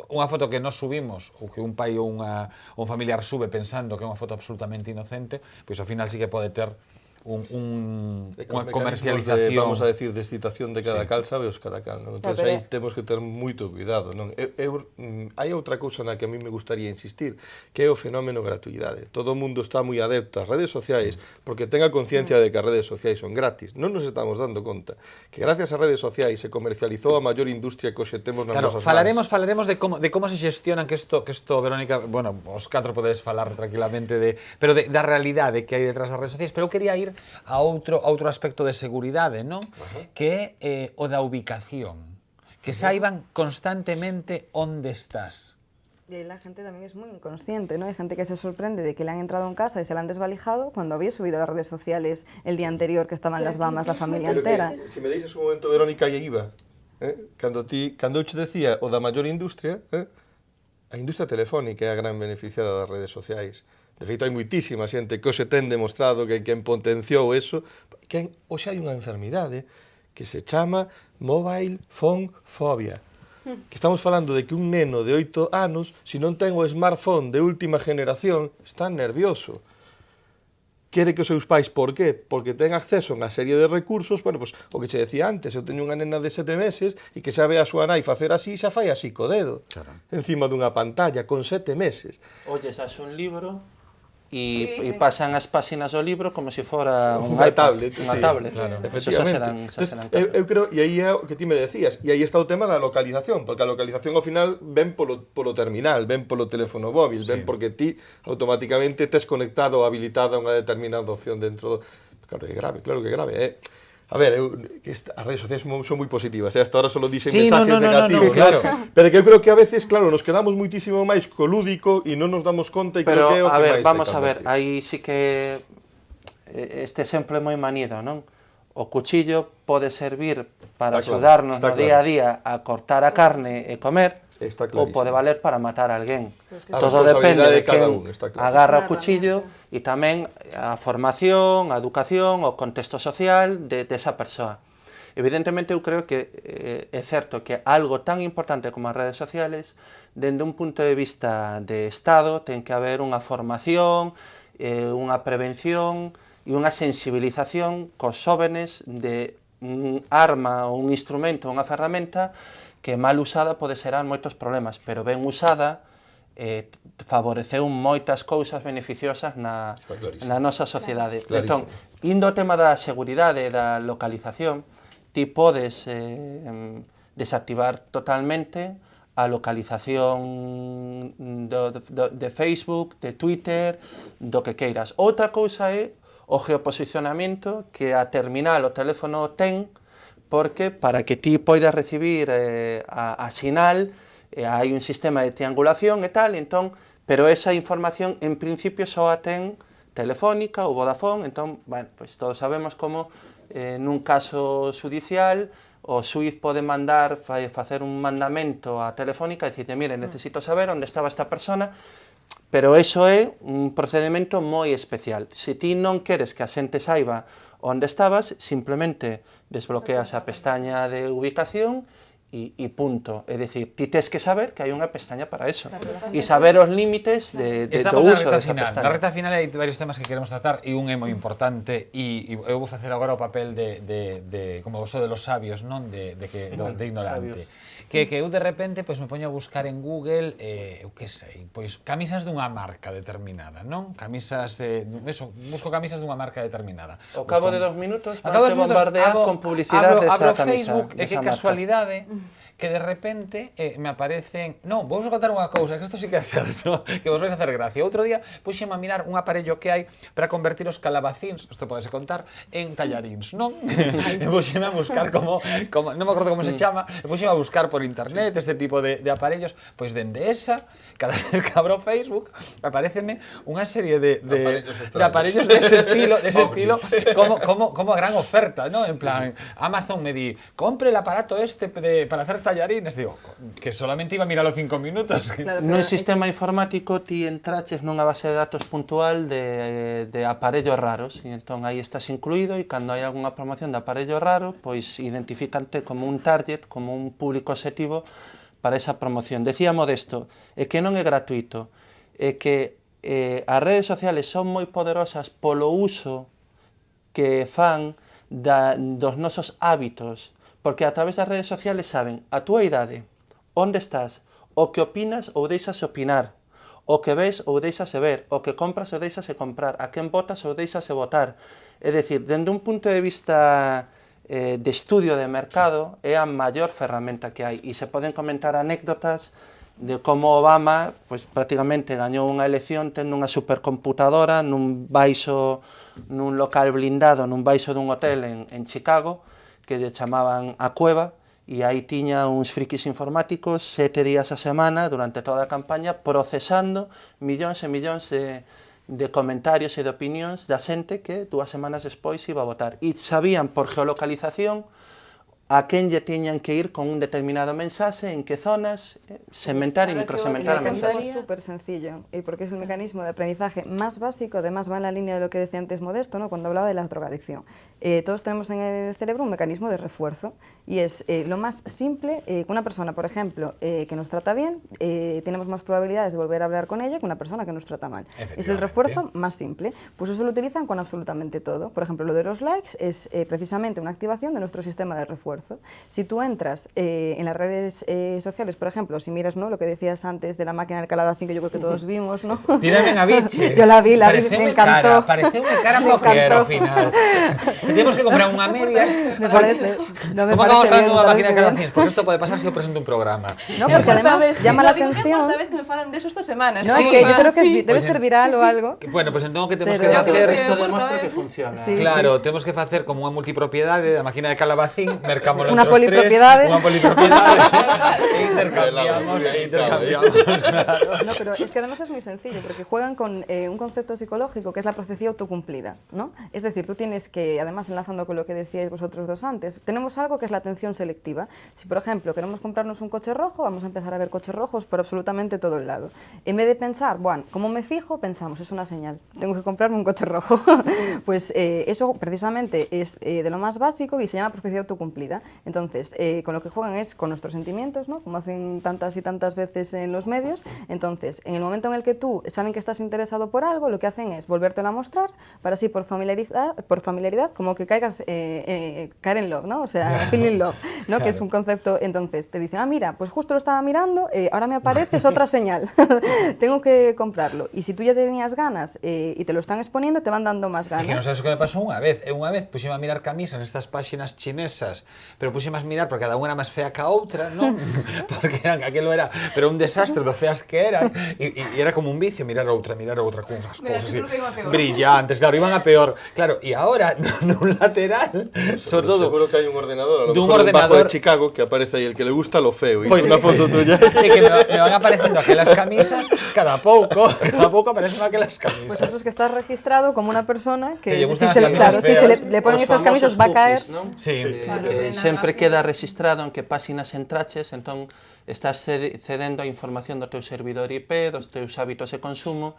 unha foto que nós subimos ou que un pai ou un familiar sube pensando que é unha foto absolutamente inocente, pois ao final sí que pode ter unha comercialización, vamos a decir, de excitación de cada cal, sabe os cada cal, non? Entón, aí temos que ter moito cuidado, non? Hai outra cousa na que a mí me gustaría insistir, que é o fenómeno gratuidade. Todo o mundo está moi adepto ás redes sociais porque ten a conciencia de que as redes sociais son gratis. Non nos estamos dando conta que gracias ás redes sociais se comercializou a maior industria que hoxe temos nas nosas mans. Falaremos de como se xestionan, que isto, Verónica, bueno, os catro podedes falar tranquilamente pero da realidade que hai detrás das redes sociais, pero eu quería ir a outro aspecto de seguridade, non? Que é o da ubicación. Que saiban constantemente onde estás. Y la gente también es muy inconsciente, ¿no? Hay gente que se sorprende de que le han entrado en casa y se la han desvalijado cuando había subido a las redes sociales el día anterior que estaban las Bahamas, la familia entera. Se me deixas un momento, Verónica, e iba, cando eu che decía o da maior industria, a industria telefónica é a gran beneficiada das redes sociais. De feito, hai moitísima xente que hoxe ten demostrado que quen potenciou eso, que hoxe hai unha enfermidade que se chama mobile phone phobia. Que estamos falando de que un neno de 8 anos, se non ten o smartphone de última generación, está nervioso. Quere que os seus pais, por qué? Porque ten acceso a unha serie de recursos, bueno, pues, o que che decía antes, eu teño unha nena de 7 meses e que xa ve a súa nai facer así, xa fai así co dedo, encima dunha pantalla, con 7 meses. Olles un libro e pasan as páxinas do libro como se fora unha tablet. Unha tablet. Claro. Efectivamente. Eu creo, e aí é o que ti me decías, e aí está o tema da localización, porque a localización ao final ven polo terminal, ven polo teléfono móvil, ven porque ti automáticamente tes conectado ou habilitada unha determinada opción dentro do... Claro que é grave, A ver, as redes sociais son moi positivas, hasta ahora só dixen mensaxes negativos, claro. Pero que eu creo que a veces, claro, nos quedamos moitísimo máis co lúdico e non nos damos conta e creo que é o que máis... Pero, a ver, vamos a ver, aí sí que este exemplo é moi manido, non? O cuchillo pode servir para axudarnos no día a día a cortar a carne e comer, ou pode valer para matar a alguén. Todo depende de quen agarra o cuchillo e tamén a formación, a educación, o contexto social desa persoa. Evidentemente, eu creo que é certo que algo tan importante como as redes sociales, dende un punto de vista de Estado, ten que haber unha formación, unha prevención e unha sensibilización cos xóvenes de un arma ou un instrumento, unha ferramenta que mal usada pode xerar moitos problemas, pero ben usada favoreceu moitas cousas beneficiosas na nosa sociedade. Entón, indo ao tema da seguridade e da localización, ti podes desactivar totalmente a localización de Facebook, de Twitter, do que queiras. Outra cousa é o geoposicionamento que a terminal, o teléfono ten, porque para que ti poidas recibir a sinal hai un sistema de triangulación e tal, entón, pero esa información en principio só a ten Telefónica ou Vodafone, entón, bueno, pues todos sabemos como nun caso judicial o xuiz pode mandar, facer un mandamento a Telefónica e dicirte, mire, necesito saber onde estaba esta persona, pero iso é un procedimento moi especial. Se ti non queres que a xente saiba onde estabas, simplemente desbloqueas a pestaña de ubicación e punto. É dicir, ti tes que saber que hai unha pestaña para eso e saber os límites do uso desa pestaña. Na recta final hai varios temas que queremos tratar e un é moi importante e eu vou facer agora o papel de como vos de los sabios, non? De ignorante. Que eu de repente pois me poño a buscar en Google, eu que sei, pois camisas dunha marca determinada, non? Camisas, busco camisas dunha marca determinada. Ao cabo de 2 minutos vas te bombardear con publicidade desa camisa. Facebook, e que casualidade que de repente me aparecen... Non, vou vos contar unha cousa, que isto sí que é certo, que vos vai facer gracia. Outro día puxeme a mirar un aparello que hai para convertir os calabacíns, isto podese contar, en tallaríns, non? E puxeme a buscar como non me acordo como se chama, e puxeme a buscar por internet este tipo de aparellos, pois dende esa, cada vez que abro Facebook, apareceme unha serie de aparellos dese estilo, como a gran oferta, non? En plan, Amazon me di, compre el aparato este para hacer tallarines, digo, que solamente iba a mirarlo 5 minutos. Claro, Nun sistema informático ti entraches nunha base de datos puntual de aparellos raros e entón aí estás incluído e cando hai algunha promoción de aparello raro pois identificante como un target, como un público objetivo para esa promoción. Decía Modesto, é que non é gratuito, é que as redes sociales son moi poderosas polo uso que fan dos nosos hábitos, porque a través das redes sociales saben a túa idade, onde estás, o que opinas ou deixas opinar, o que ves ou deixase ver, o que compras ou deixase comprar, a quen votas ou deixase votar. É dicir, dende un punto de vista de estudio de mercado, é a maior ferramenta que hai e se poden comentar anécdotas de como Obama pois, prácticamente gañou unha elección tendo unha supercomputadora nun local blindado, nun baixo dun hotel en Chicago, que lle chamaban a cueva, e aí tiña uns frikis informáticos 7 días a semana durante toda a campaña procesando millóns e millóns de comentarios e de opinións da xente que 2 semanas despois iba a votar. E sabían por geolocalización a quen lle tiñan que ir con un determinado mensaxe, en que zonas, segmentar e microsegmentar a mensaxe. Es súper sencillo, porque es el mecanismo de aprendizaje más básico, además va en la línea de lo que decía antes Modesto, ¿no? Cuando hablaba de la drogadicción. Todos tenemos en el cerebro un mecanismo de refuerzo y es lo más simple, que una persona, por ejemplo, que nos trata bien, tenemos más probabilidades de volver a hablar con ella que una persona que nos trata mal. Es el refuerzo más simple. Pues eso lo utilizan con absolutamente todo. Por ejemplo, lo de los likes es precisamente una activación de nuestro sistema de refuerzo. Si tú entras en las redes sociales, por ejemplo, si miras, ¿no?, lo que decías antes de la máquina del calabacín, que yo creo que todos vimos, ¿no? Tírame a biche. Yo la vi, me encantó. Pareceu moi cara poquero ao final. Temos que comprar unha medias. Me parece, no me ¿Cómo parece acabamos hablando bien, de unha me máquina de parece calabacín? Porque esto puede pasar si yo presento un programa. No, porque además llama la atención. Cuarta vez que me falan de eso esta semana. No, es que yo creo que debe ser viral o algo. Bueno, pues entón que temos que Pero- facer... Isto demostra que funciona. Sí. Claro, temos que facer como unha multipropiedade da máquina de calabacín, mercámoslo Una entre os tres, polipropiedade. unha polipropiedade, e intercambiamos, claro. No, pero es que además es muy sencillo, porque juegan con un concepto psicológico que es la profecía autocumplida, ¿no? Es decir, tú tienes que, además enlazando con lo que decíais vosotros dos antes, tenemos algo que es la atención selectiva. Si, por ejemplo, queremos comprarnos un coche rojo, vamos a empezar a ver coches rojos por absolutamente todo el lado. En vez de pensar, bueno, ¿cómo me fijo? Pensamos, es una señal, tengo que comprarme un coche rojo. Pues eso precisamente es de lo más básico y se llama profecía autocumplida. Entonces, con lo que juegan es con nuestros sentimientos, ¿no?, como hacen tantas y tantas veces en los medios. Entonces, en el momento en el que tú saben que estás interesado por algo, lo que hacen es volvértelo a mostrar para así por familiaridad como que caigas caer en love, ¿no? O sea, feeling love, ¿no? Claro. Que es un concepto. Entonces te dicen, ah, mira, pues justo lo estaba mirando, ahora me aparece, es otra señal, tengo que comprarlo. Y si tú ya tenías ganas y te lo están exponiendo, te van dando más É ganas. que non sabes o que me pasou unha vez. Eu unha vez puxeme a mirar camisas nestas páxinas chinesas, pero puxeme a mirar porque cada unha era máis fea que a outra, non? Porque aquilo era, pero un desastre do feas que eran, e era como un vicio mirar outra con unhas Mira, cousas seguro que iban a peor. brillantes, claro, iban a peor. Claro, e agora, nun lateral, sobre todo, Seguro que hai un ordenador, a lo dun mejor debajo ordenador- de Chicago, que aparece aí el que le gusta lo feo, y Pois una é, foto tuya. é que me van aparecendo aquelas camisas cada pouco aparecen aquelas camisas. Pues eso es que estás registrado como una persona Que lle que gustan si las se, camisas claro, si se feas. le ponen Os esas camisas famosos va a caer. cookies, non? Sí. Claro, Que de sempre nada. queda registrado en que páxinas entraches, entón estás cedendo a información do teu servidor IP, dos teus hábitos de consumo,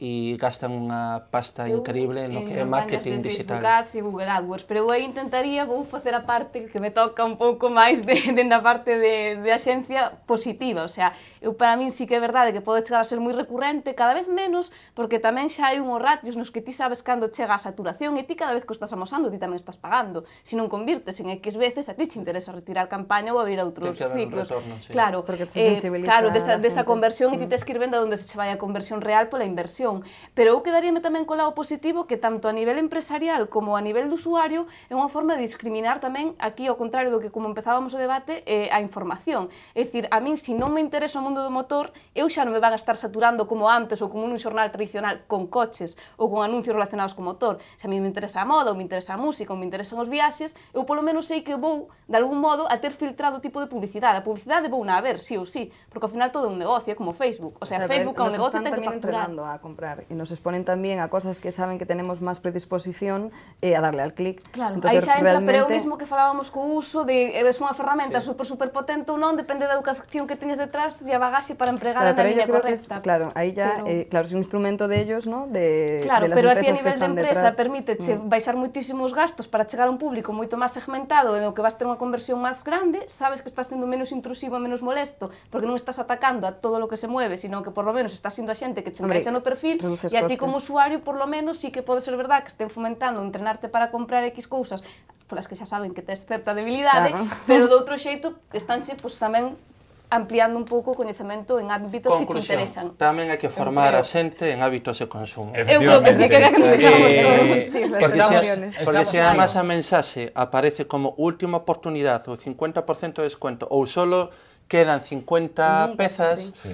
e gastan unha pasta increíble no que é marketing digital. En campañas de Facebook Ads e Google AdWords, pero eu aí intentaría, vou facer a parte que me toca un pouco máis dende a parte de axencia positiva, o sea, eu para min sí que é verdade que pode chegar a ser moi recurrente, cada vez menos, porque tamén xa hai unhos ratios nos que ti sabes cando chega a saturación e ti cada vez que o estás amosando ti tamén estás pagando. Se non convirtes en X veces, a ti te interesa retirar campaña ou abrir outros ciclos. Retorno, sí. Claro, Porque te sensibiliza claro, a la desta gente. conversión e ti tes que ir vendo onde se che vai a conversión real pola inversión. Pero eu quedaríame tamén co lado positivo que tanto a nivel empresarial como a nivel do usuario é unha forma de discriminar tamén, aquí ao contrario do que como empezábamos o debate, a información. É dicir, a min, se non me interesa o mundo do motor, eu xa non me van a estar saturando como antes ou como nun xornal tradicional con coches ou con anuncios relacionados co motor. Se a mí me interesa a moda ou me interesa a música ou me interesan os viaxes, eu polo menos sei que vou, de algún modo, a ter filtrado o tipo de publicidade. A publicidade vou na a ver, sí ou sí, porque ao final todo é un negocio, é como Facebook. O sea, Facebook é un negocio e ten que facturar. Entrenando a comprar y nos exponen también a cosas que saben que tenemos más predisposición a darle al clic. Claro, entonces, aí xa entra, realmente... pero é o mismo que falábamos co uso de é unha ferramenta super potente ou non, depende da educación que teñes detrás e a bagaxe para empregala na liña correcta. Claro, aí ya, claro, es un instrumento de ellos, ¿no? De claro, las pero a ti a empresas que nivel de están empresa detrás. permíteche baixar moitísimos gastos para chegar a un público moito máis segmentado e no que vas ter unha conversión máis grande, sabes que estás sendo menos intrusivo, menos molesto, porque non estás atacando a todo o que se mueve, sino que por lo menos estás sendo a xente que che encaixa no perfil e a ti como usuario, por lo menos, sí que pode ser verdad que estén fomentando entrenarte para comprar X cousas polas que xa saben que tes certa debilidade, pero de outro xeito estánche pues, tamén ampliando un pouco o coñecemento en ámbitos que te interesan. Tamén hai que formar a xente en hábitos de consumo. Eu creo que sí, que nos quedamos todos. Porque se además a mensaxe aparece como última oportunidade ou 50% de descuento ou solo quedan 50 pezas,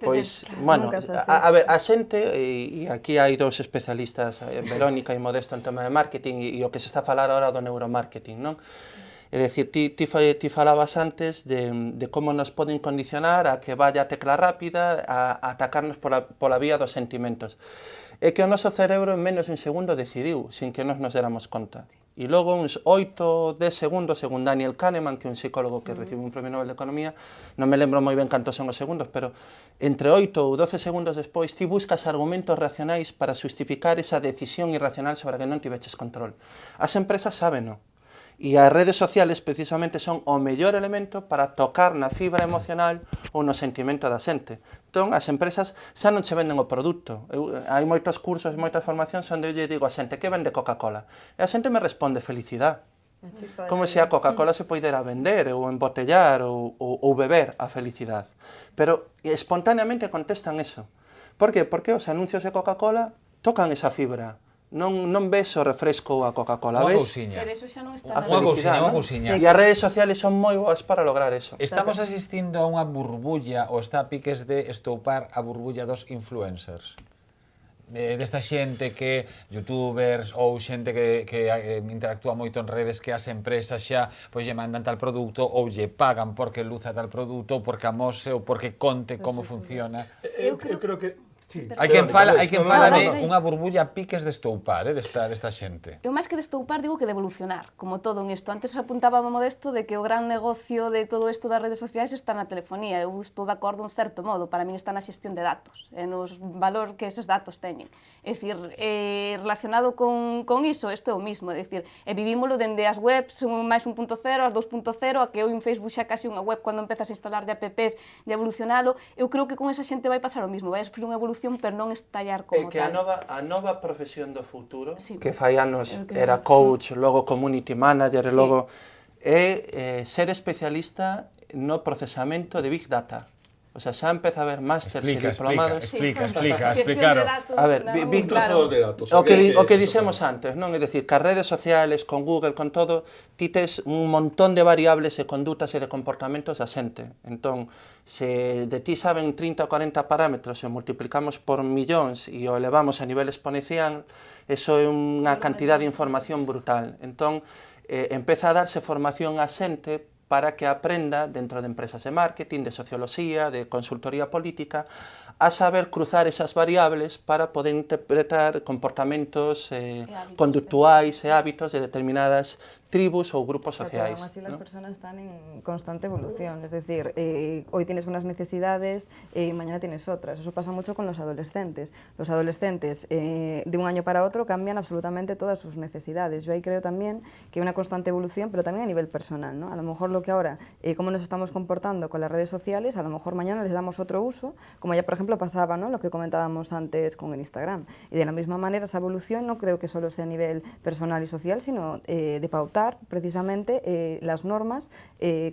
pois, bueno, a ver, a xente, e aquí hai dous especialistas, Verónica e Modesto en tema de marketing e o que se está a falar agora do neuromarketing, non? É dicir, ti falabas antes de como nos poden condicionar a que vaya a tecla rápida, a atacarnos pola vía dos sentimentos. É que o noso cerebro en menos de un segundo decidiu, sin que nos déramos conta. E logo uns 8 10 segundos, según Daniel Kahneman, que é un psicólogo que recibe un premio Nobel de Economía, non me lembro moi ben cantos son os segundos, pero entre 8 ou 12 segundos despois ti buscas argumentos racionais para justificar esa decisión irracional sobre a que non tiveches control. As empresas sábeno. E as redes sociales precisamente son o mellor elemento para tocar na fibra emocional ou no sentimento da xente. Entón, as empresas xa non che venden o produto. Hai moitos cursos, moitas formacións onde eu lle digo a xente que vende Coca-Cola. E a xente me responde felicidade. Como se a Coca-Cola se poidera vender ou embotellar ou beber a felicidade. Pero espontaneamente contestan eso. Por que? Porque os anuncios de Coca-Cola tocan esa fibra. Non ves o refresco ou a Coca-Cola, ves? Pero eso xa non está A na felicidade, cousiña. E as redes sociales son moi boas para lograr eso. Estamos asistindo a unha burbulla, ou está a piques de estoupar a burbulla dos influencers. Desta xente que, youtubers ou xente que interactúa moito en redes, que as empresas xa pois lle mandan tal produto ou lle pagan porque luza tal produto, ou porque amose ou porque conte como funciona. Eu creo que... Sí, Hai quen fala de unha burbulla a piques de estoupar, desta xente. Eu máis que de estoupar digo que de evolucionar, como todo en isto. Antes apuntaba a Modesto de que o gran negocio de todo isto das redes sociais está na telefonía. Eu estou de acordo en certo modo, para min está na xestión de datos, e nos valor que eses datos teñen. É dicir, relacionado con iso, isto é o mismo, é dicir, vivímolo dende as webs máis 1.0, as 2.0, a que eu en Facebook xa casi unha web cando empezas a instalar de apps e evolucionalo. Eu creo que con esa xente vai pasar o mismo, vai a sufrir unha evolución pero non estallar como tal. É que tal. a nova profesión do futuro, sí, que fai anos era coach, logo community manager, sí, logo é ser especialista no procesamento de Big Data. O sea, xa empeza a haber másters e diplomados. Explícalo. A ver, Big Data de datos. O que dixemos antes, non? É dicir, que as redes sociales, con Google, con todo, ti tes un montón de variables e condutas e de comportamentos da xente. Entón, se de ti saben 30 ou 40 parámetros e multiplicamos por millóns e o elevamos a nivel exponencial, eso é unha cantidad de información brutal. Entón, empeza a darse formación a xente para que aprenda dentro de empresas de marketing, de socioloxía, de consultoría política, a saber cruzar esas variables para poder interpretar comportamentos conductuais e hábitos de determinadas tribus ou grupos Claro, sociais. pero aún así las ¿no? personas están en constante evolución, es decir, hoy tienes unas necesidades y mañana tienes otras. Eso pasa mucho con los adolescentes. Los adolescentes de un año para otro cambian absolutamente todas sus necesidades. Yo ahí creo también que hay una constante evolución, pero también a nivel personal, ¿no? A lo mejor lo que ahora, cómo nos estamos comportando con las redes sociales, a lo mejor mañana les damos otro uso, como ya por ejemplo pasaba, ¿no? Lo que comentábamos antes con el Instagram. Y de la misma manera esa evolución no creo que solo sea a nivel personal y social, sino de pautar precisamente las normas,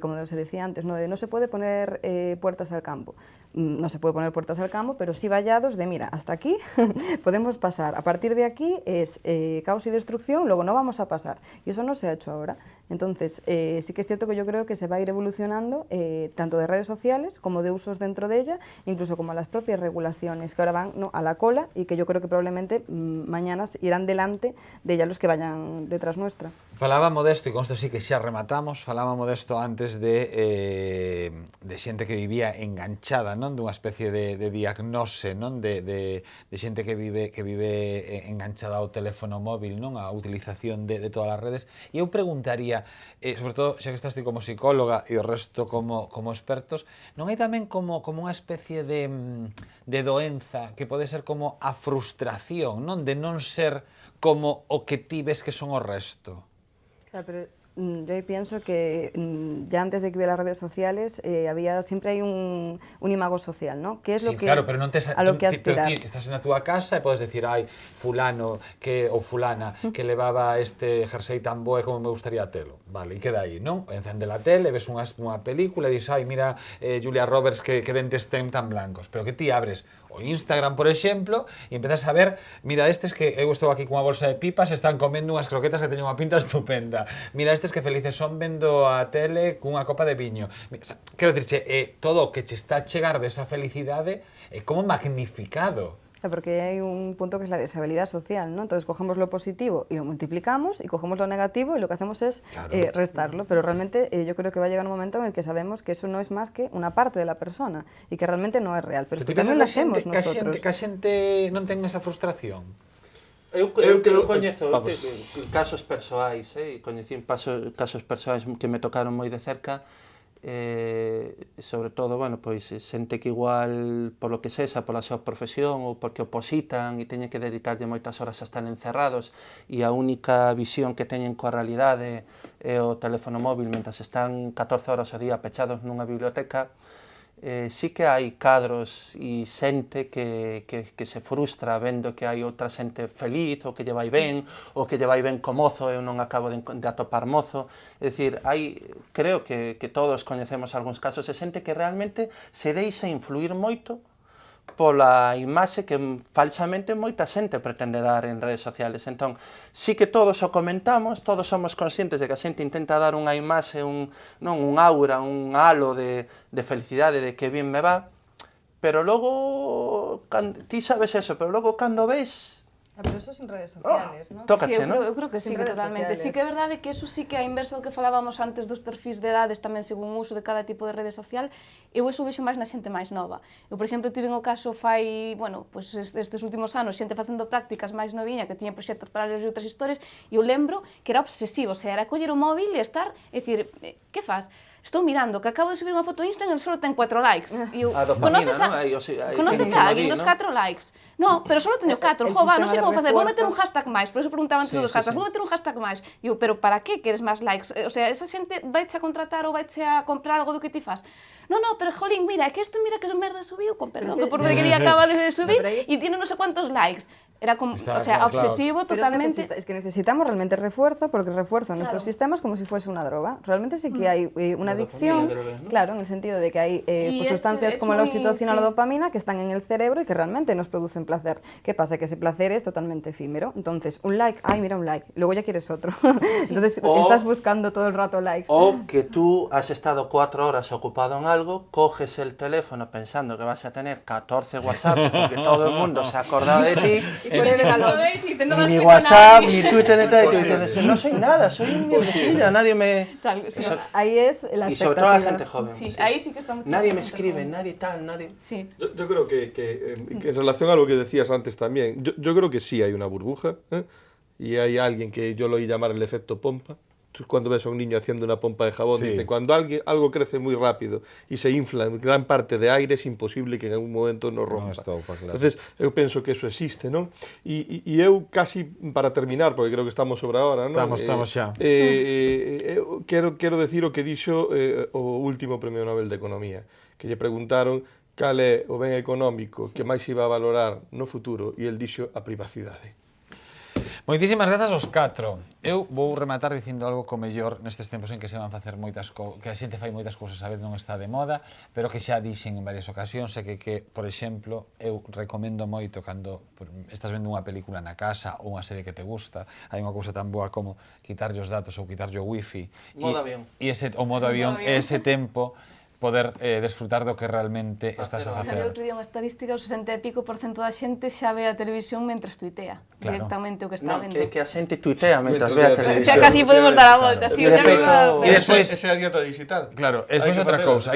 como se decía antes, ¿no? De no se puede poner puertas al campo. No se puede poner puertas al campo, pero sí vallados de, mira, hasta aquí podemos pasar. A partir de aquí es caos y destrucción, luego no vamos a pasar. Y eso no se ha hecho ahora. Entonces, sí que es cierto que yo creo que se va a ir evolucionando tanto de redes sociales como de usos dentro de ella, incluso como las propias regulaciones que ahora van, ¿no?, a la cola y que yo creo que probablemente mañana irán delante de ella los que vayan detrás nuestra. Falaba Modesto, e con isto sí que xa rematamos, falaba Modesto antes de xente que vivía enganchada, non, dunha especie de diagnose, non, de xente que vive enganchada ao teléfono móvil, non, a utilización de todas as redes. E eu preguntaría, sobre todo, xa que estás ti como psicóloga e o resto como expertos, non hai tamén como unha especie de doenza que pode ser como a frustración, non, de non ser como o que ti ves que son o resto? Claro, pero yo ahí pienso que ya antes de que hubiera las redes sociales siempre hay un imago social, ¿no? Que es Sí, lo que, claro, pero non tes, a lo que aspirar. Pero ti estás na túa casa e podes decir, ai, fulano ou fulana que levaba este jersey tan boe como me gustaría telo. Vale, e queda aí, non? Encende la tele, ves unha película e dis, ai, mira, Julia Roberts que dentes ten tan blancos. Pero que ti abres o Instagram, por exemplo, e empezas a ver, mira, estes que eu estou aquí cunha bolsa de pipas, están comendo unhas croquetas que teñen unha pinta estupenda. Mira, estes que felices son vendo a tele cunha copa de viño. Quero dicirche, todo o que che está a chegar desa felicidade é como magnificado. Porque hay un punto que es la deshabilidad social, ¿no? Entonces cogemos lo positivo y lo multiplicamos y cogemos lo negativo y lo que hacemos es restarlo, pero realmente yo creo que va a llegar un momento en el que sabemos que eso no es más que una parte de la persona y que realmente no es real, pero es que también lo hacemos nosotros. Que a xente non ten esa frustración? Eu coñezo casos persoais, coñecín casos persoais que me tocaron moi de cerca, sobre todo, bueno, pois xente que igual polo que sexa, pola súa profesión ou porque opositan e teñen que dedicarlle moitas horas a estar encerrados e a única visión que teñen coa realidade é o teléfono móvil mentre están 14 horas ao día pechados nunha biblioteca. Sí que hai cadros e xente que se frustra vendo que hai outra xente feliz ou que lle vai ben ou que lle vai ben co mozo e eu non acabo de atopar mozo. É dicir, creo que todos coñecemos algúns casos de xente que realmente se deixa influir moito pola imaxe que falsamente moita xente pretende dar en redes sociales. Entón, sí que todos o comentamos, todos somos conscientes de que a xente intenta dar unha imaxe, un aura, un halo de felicidade, de que bien me va, pero logo, ti sabes eso, pero logo cando ves... Pero eso sin redes sociales, ¿no? Tócache, Sí, ¿no? eu creo que sí, Sin que redes totalmente. sociales. Sí que é verdade que eso sí que é a inversa do que falábamos antes dos perfis de edades tamén según o uso de cada tipo de rede social. Eu eso vexo máis na xente máis nova. Eu, por exemplo, tive o caso fai, bueno, pues estes últimos anos, xente facendo prácticas máis noviña que tiña proxectos paralelos e outras historias, e eu lembro que era obsesivo, o sea, era coller o móvil e estar, é dicir, que fas? Estou mirando que acabo de subir unha foto a Instagram e só ten 4 likes. E eu, A dopamina, conoces a alguén dos 4 likes? No, pero só teño 4, El jova, non sei sistema como de facer, vou meter un refuerzo. hashtag máis, por eso preguntaban antes dos hashtags, sí. vou meter un hashtag máis. E eu, pero para que queres máis likes? O sea, esa xente vaiche a contratar ou vaiche a comprar algo do que ti fas? No, pero jolín, mira, que isto mira que merda subiu, con perdón, que por porquería acaba de subir pero aí e tiene non sei cuantos likes. Era como, Está o sea, claro, obsesivo Pero totalmente. es que necesitamos realmente refuerzo, porque refuerzo nuestros Claro. sistemas como si fuese una droga. Realmente sí que hay una adicción, dopamina, creo que, ¿no? claro, en el sentido de que hay Y pues, sustancias es como la muy- oxitocina o la sí. dopamina que están en el cerebro y que realmente nos producen placer. ¿Qué pasa? Que ese placer es totalmente efímero. Entonces, un like, ay, mira un like, luego ya quieres otro. Entonces, O- estás buscando todo el rato likes. O que tú has estado 4 horas ocupado en algo, coges el teléfono pensando que vas a tener 14 WhatsApps porque todo el mundo se ha acordado de ti, Y por eso lo veis y te no y das ni cuenta a WhatsApp, nadie. ni Twitter, ni tal, y tú dices, no soy nada, soy un mierdecilla, nadie me... Tal, sí, Eso- Ahí es la y sobre todo la expectativa. gente joven. sí, ahí sí que está mucho Nadie más me escribe, joven. nadie tal, nadie... Sí. Yo creo que en relación a lo que decías antes también, yo creo que sí hay una burbuja, ¿eh? Y hay alguien que yo lo oí llamar el efecto pompa, tú cuando ves a un niño haciendo una pompa de jabón, Sí. dice, cuando algo crece muy rápido y se infla en gran parte de aire, es imposible que en algún momento no rompa. estopa, claro. Entonces, eu penso que eso existe, non? E eu casi, para terminar, porque creo que estamos sobre a hora, non? Estamos xa. Eu quero decir o que dixo o último Premio Nobel de Economía, que lle preguntaron cal é o ben económico que máis iba a valorar no futuro, e el dixo a privacidade. Moitísimas grazas aos 4. Eu vou rematar dicindo algo co mellor nestes tempos en que se van facer moitas que a xente fai moitas cousas a vez, non está de moda, pero que xa dixen en varias ocasións, e que, por exemplo, eu recomendo moito cando estás vendo unha película na casa ou unha serie que te gusta, hai unha cousa tan boa como quitarlle os datos ou quitarlle o wifi. Modo avión. O modo avión, e ese tempo poder desfrutar do que realmente estás a Saliu facer. outro día unha estadística, o 60 e pico % da xente xa ve a televisión mentres tuitea directamente o que está Non, vendo. que a xente tuitea mentre Mentre ve a ve a televisión. Xa casi podemos dar a volta, así, De xa feito, non E despois- Esa é a dieta digital. Claro, despois Hai que outra facela, cousa,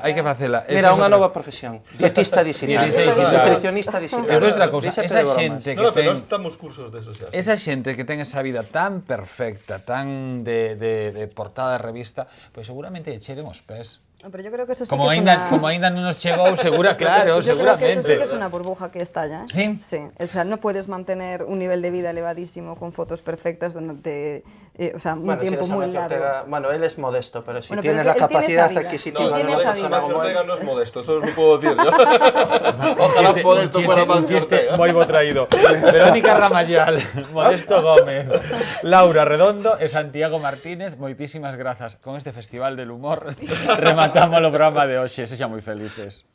hai que facela. Mira, unha nova profesión, dietista digital, Dietista digital. nutricionista digital. Despois outra cousa, Déxate esa de bromas. xente No, que pero ten... nós estamos cursos de eso xa. Esa xente que ten esa vida tan perfecta, tan de portada de revista, pois seguramente lle cheren os pés. No, pero yo creo que eso sí Como que es aínda non nos chegou, claro, Yo creo que eso sí seguramente. que es una burbuja que estalla, ¿eh? ¿Sí? Sí. O sea, no puedes mantener un nivel de vida elevadísimo con fotos perfectas durante, o sea, un Bueno, si tiempo eres muy Amancio largo. Ortega, bueno, él es modesto, pero si Bueno, pero tienes es la que él tiene capacidad esa vida. adquisitiva Él de tiene una esa persona vida. Amancio como Ortega él, no es modesto, eso os lo puedo decir yo. Ojalá modesto fuera Amancio Ortega. moi bo traído. Verónica Ramayal, Modesto Gómez, Laura Redondo e Santiago Martínez, moitísimas grazas. Con este Festival del Humor rematamos o programa de hoxe. Sexan moi felices.